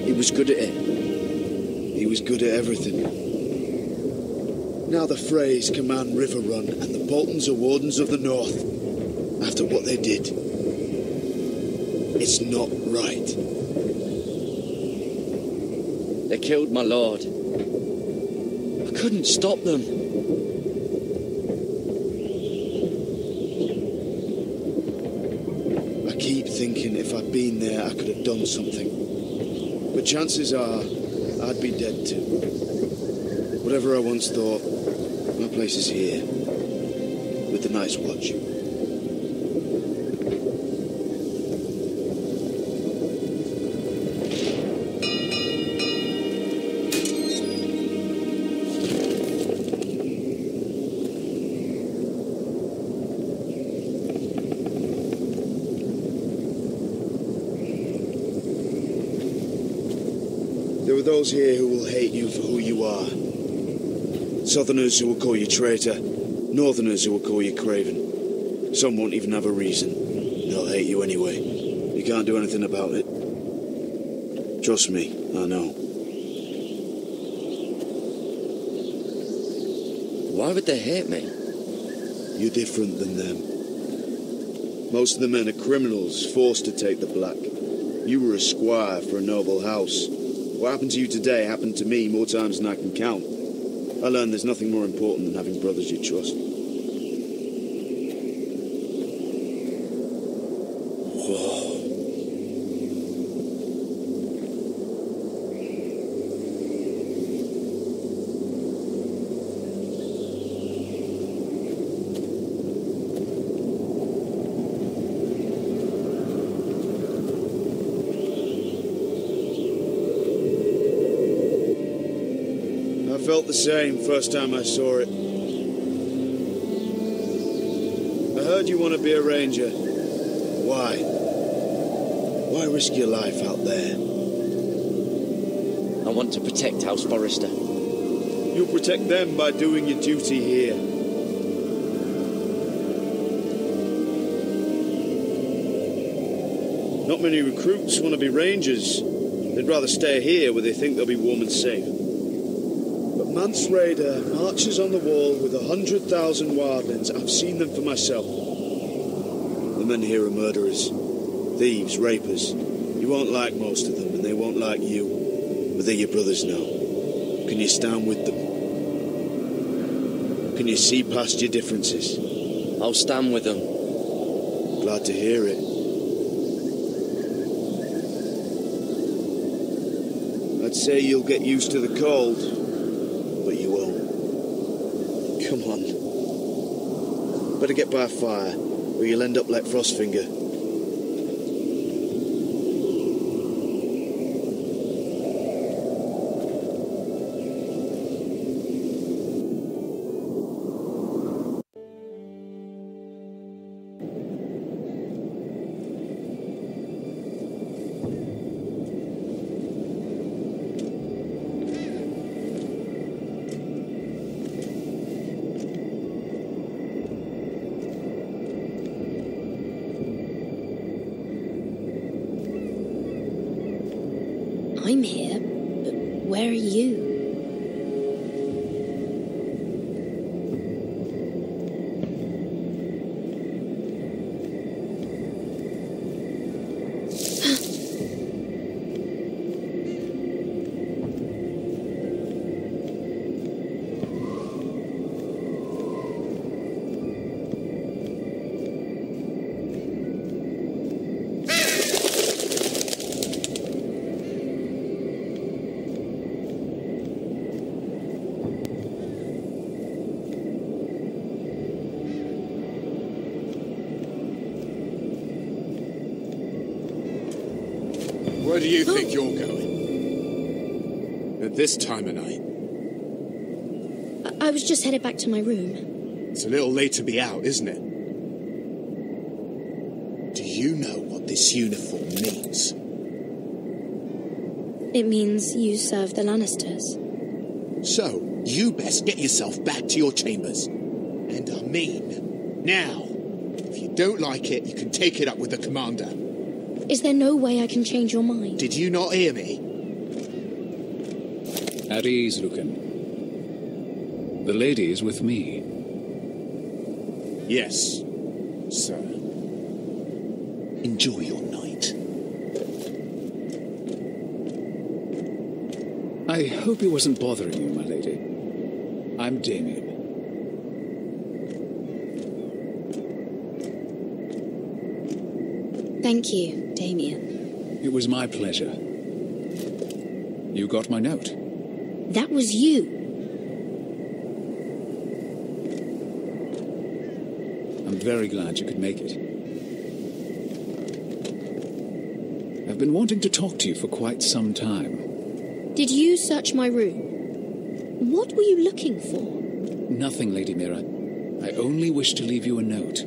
He was good at it. He was good at everything. Now the Freys command Riverrun, and the Boltons are wardens of the North. After what they did. It's not right. They killed my lord. I couldn't stop them. I keep thinking if I'd been there, I could have done something. But chances are, I'd be dead too. Whatever I once thought, my place is here. With the Night's Watch. There are those here who will hate you for who you are. Southerners who will call you traitor. Northerners who will call you craven. Some won't even have a reason. They'll hate you anyway. You can't do anything about it. Trust me, I know. Why would they hate me? You're different than them. Most of the men are criminals, forced to take the black. You were a squire for a noble house. What happened to you today happened to me more times than I can count. I learned there's nothing more important than having brothers you trust. I felt the same first time I saw it. I heard you want to be a ranger. Why? Why risk your life out there? I want to protect House Forrester. You'll protect them by doing your duty here. Not many recruits want to be rangers. They'd rather stay here where they think they'll be warm and safe. But Mance Rayder marches on the wall with 100,000 wildlings. I've seen them for myself. The men here are murderers, thieves, rapers. You won't like most of them, and they won't like you, but they're your brothers now. Can you stand with them? Can you see past your differences? I'll stand with them. Glad to hear it. I'd say you'll get used to the cold, but you won't. Come on. Better get by a fire, or you'll end up like Frostfinger. I'm here, but where are you? Where do you think you're going? At this time of night? I was just headed back to my room. It's a little late to be out, isn't it? Do you know what this uniform means? It means you serve the Lannisters. So, you best get yourself back to your chambers. And I mean, now. If you don't like it, you can take it up with the commander. Is there no way I can change your mind? Did you not hear me? At ease, Lucan. The lady is with me. Yes, sir. Enjoy your night. I hope he wasn't bothering you, my lady. I'm Damien. Thank you, Damien. It was my pleasure. You got my note. That was you. I'm very glad you could make it. I've been wanting to talk to you for quite some time. Did you search my room? What were you looking for? Nothing, Lady Mira. I only wish to leave you a note.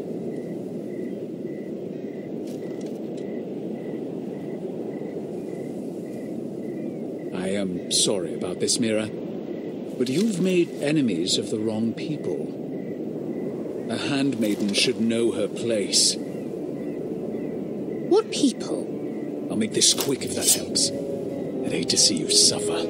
I am sorry about this, Mira, but you've made enemies of the wrong people. A handmaiden should know her place. What people? I'll make this quick if that helps. I'd hate to see you suffer.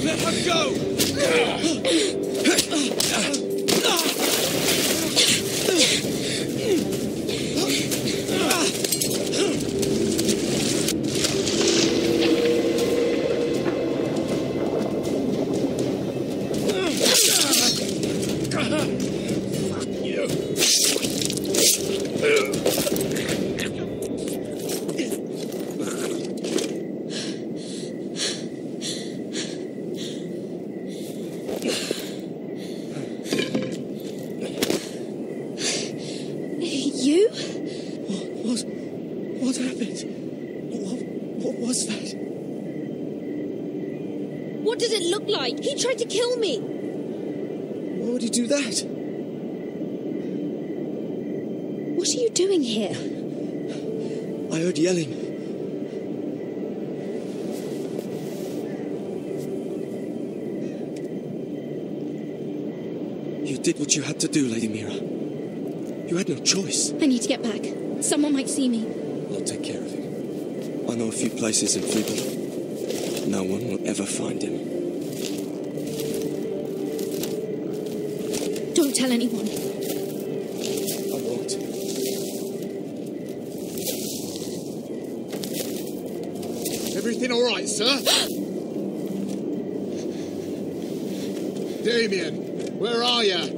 Let her go! You? What happened? What was that? What did it look like? He tried to kill me. Why would he do that? What are you doing here? I heard yelling. You did what you had to do, Lady Mira. You had no choice. I need to get back. Someone might see me. I'll take care of you. I know a few places in Friedland. No one will ever find him. Don't tell anyone. I won't. Everything all right, sir? Damien, where are you?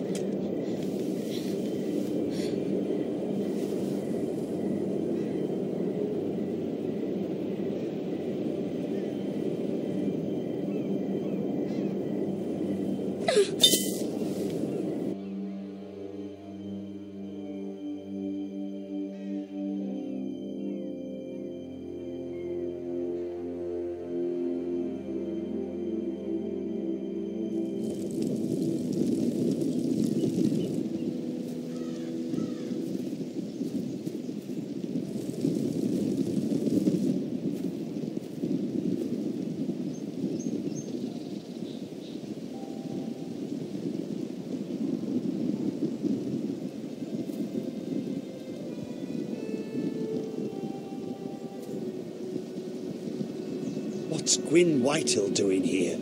What's Gwyn Whitehill doing here?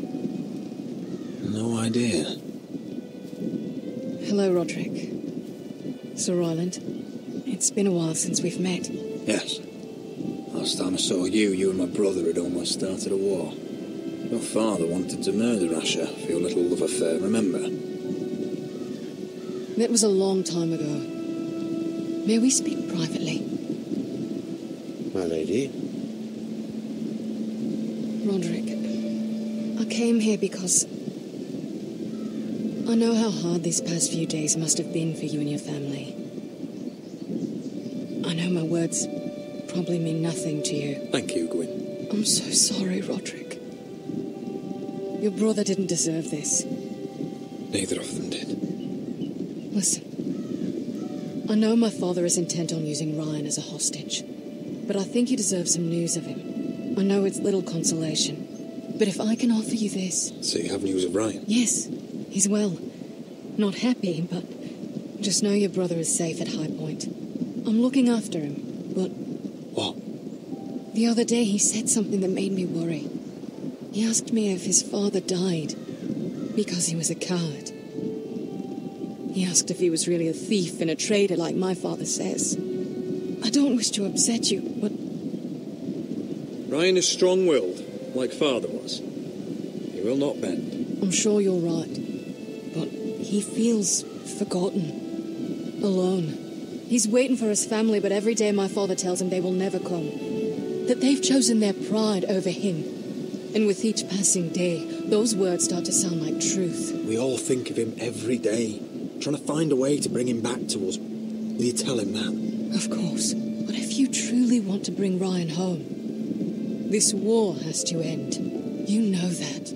No idea. Hello, Roderick. Sir Ryland. It's been a while since we've met. Yes. Last time I saw you and my brother had almost started a war. Your father wanted to murder Asher for your little love affair, remember? That was a long time ago. May we speak privately? My lady? Roderick, I came here because I know how hard these past few days must have been for you and your family. I know my words probably mean nothing to you. Thank you, Gwyn. I'm so sorry, Roderick. Your brother didn't deserve this. Neither of them did. Listen, I know my father is intent on using Ryan as a hostage, but I think you deserve some news of him. I know it's little consolation, but if I can offer you this... So you have news of Ryan? Yes, he's well. Not happy, but just know your brother is safe at High Point. I'm looking after him, but... What? The other day he said something that made me worry. He asked me if his father died because he was a coward. He asked if he was really a thief and a traitor like my father says. I don't wish to upset you, but... Ryan is strong-willed, like father was. He will not bend. I'm sure you're right, but he feels forgotten, alone. He's waiting for his family, but every day my father tells him they will never come. That they've chosen their pride over him. And with each passing day, those words start to sound like truth. We all think of him every day, trying to find a way to bring him back to us. Will you tell him that? Of course. But if you truly want to bring Ryan home, this war has to end. You know that.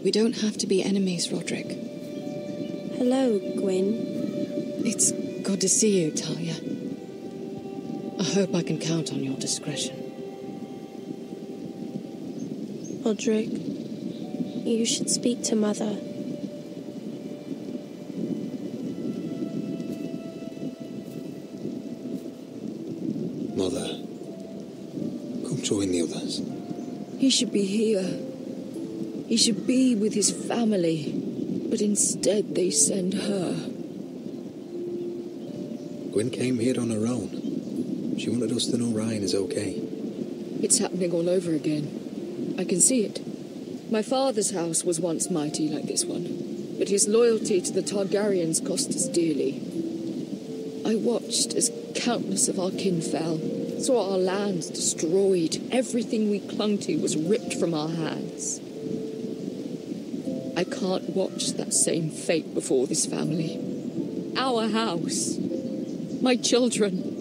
We don't have to be enemies, Roderick. Hello, Gwyn. It's good to see you, Talia. I hope I can count on your discretion. Roderick, you should speak to Mother. Mother, come join the others. He should be here. He should be with his family. But instead they send her. Gwyn came here on her own. She wanted us to know Ryan is okay. It's happening all over again. I can see it. My father's house was once mighty like this one, but his loyalty to the Targaryens cost us dearly. I watched as countless of our kin fell, saw our lands destroyed, everything we clung to was ripped from our hands. I can't watch that same fate before this family. Our house. My children.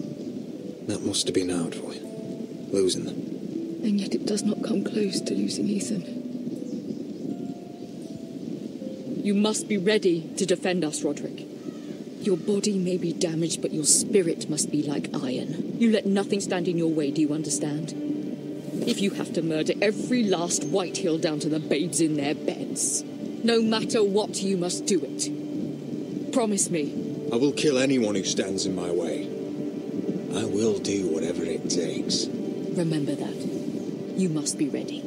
That must have been hard for you, losing them. And yet it does not come close to losing Ethan. You must be ready to defend us, Roderick. Your body may be damaged, but your spirit must be like iron. You let nothing stand in your way, do you understand? If you have to murder every last Whitehill down to the babes in their beds, no matter what, you must do it. Promise me. I will kill anyone who stands in my way. I will do whatever it takes. Remember that. You must be ready.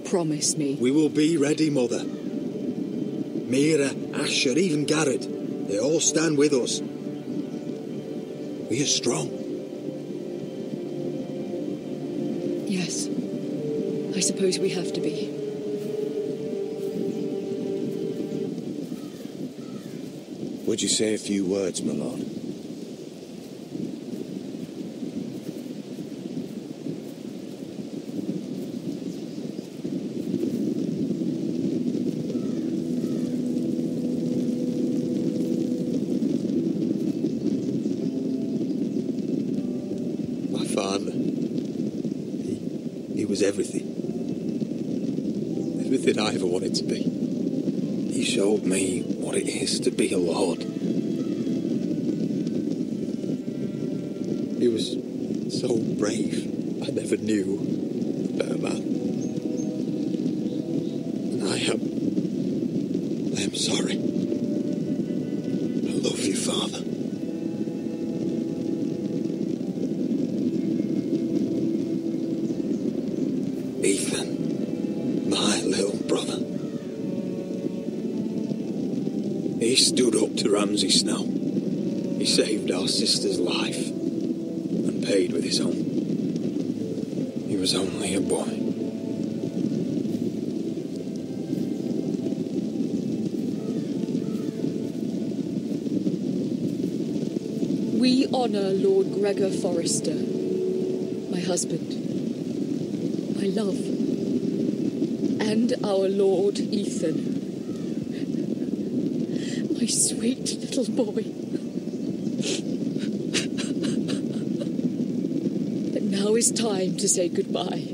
Promise me. We will be ready, Mother. Mira, Asher, even Garrett. They all stand with us. We are strong. Yes. I suppose we have to be. Would you say a few words, my lord? My father. He was everything. Everything I ever wanted to be. He showed me what it is to be a lord. He was so brave. I never knew a better man. And I am sorry. I love you, Father. Ethan, my little brother. He stood up to Ramsay Snow. He saved our sister's life and paid with his own. He was only a boy. We honour Lord Gregor Forrester, my husband, my love, and our Lord Ethan, my sweet little boy. But now is time to say goodbye.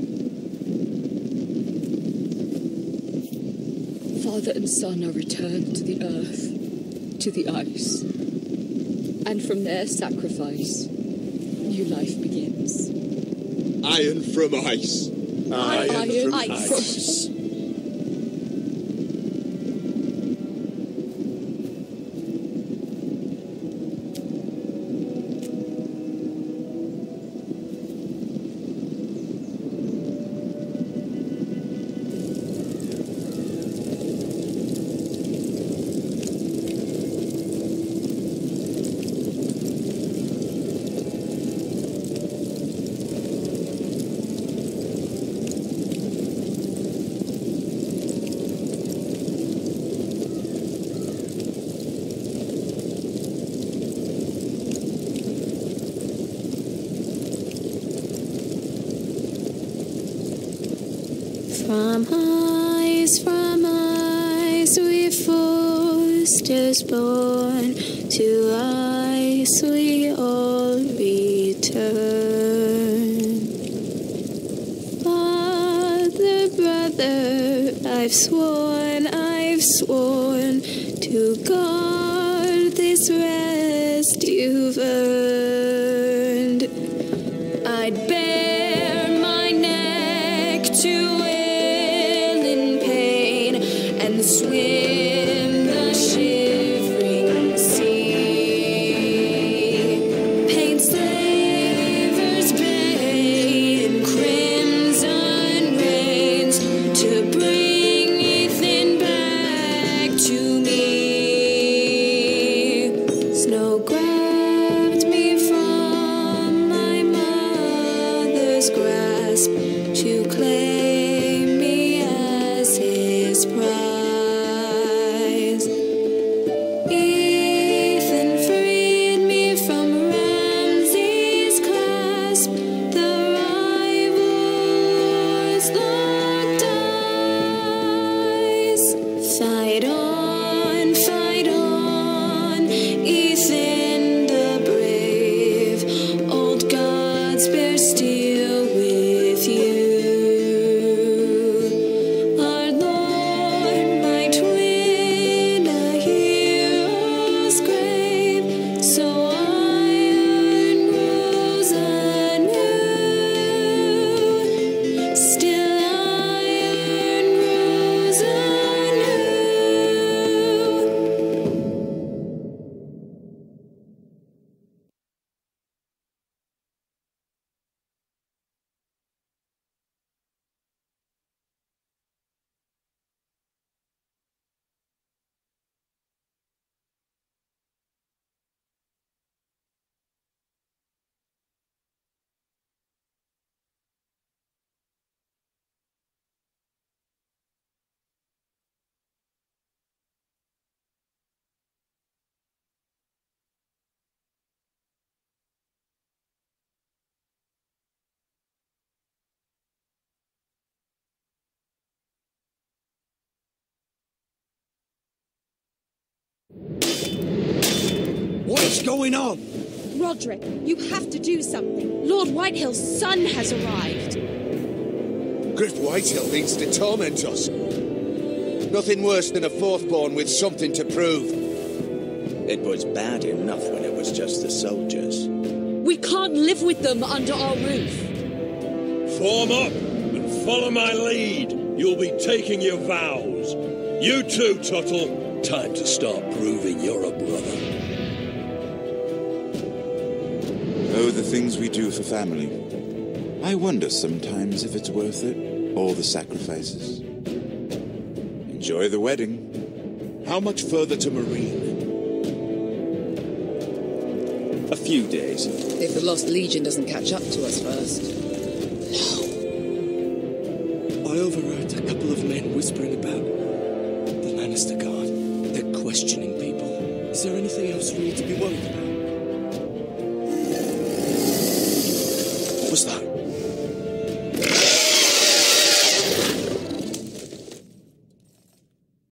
Father and son are returned to the earth, to the ice. And from their sacrifice, new life begins. Iron from ice. Iron from ice. From ice we Forsters born, to ice we all return. Father, brother, I've sworn to guard this rest you've earned. I'd bare my neck to and swim the shivering sea. Paint Slaver's Bay in crimson rains to bring Ethan back to me. Snow grabbed me from my mother's grasp to claim me as his pride. going on? Roderick, you have to do something. Lord Whitehill's son has arrived. Griff Whitehill means to torment us. Nothing worse than a fourth-born with something to prove. It was bad enough when it was just the soldiers. We can't live with them under our roof. Form up and follow my lead. You'll be taking your vows. You too, Tuttle. Time to start proving you're a brother. Oh, the things we do for family. I wonder sometimes if it's worth it, all the sacrifices. Enjoy the wedding. How much further to Marine? A few days. If the Lost Legion doesn't catch up to us first. I overheard a couple of men whispering about the Lannister Guard. They're questioning people. Is there anything else we need to be worried about?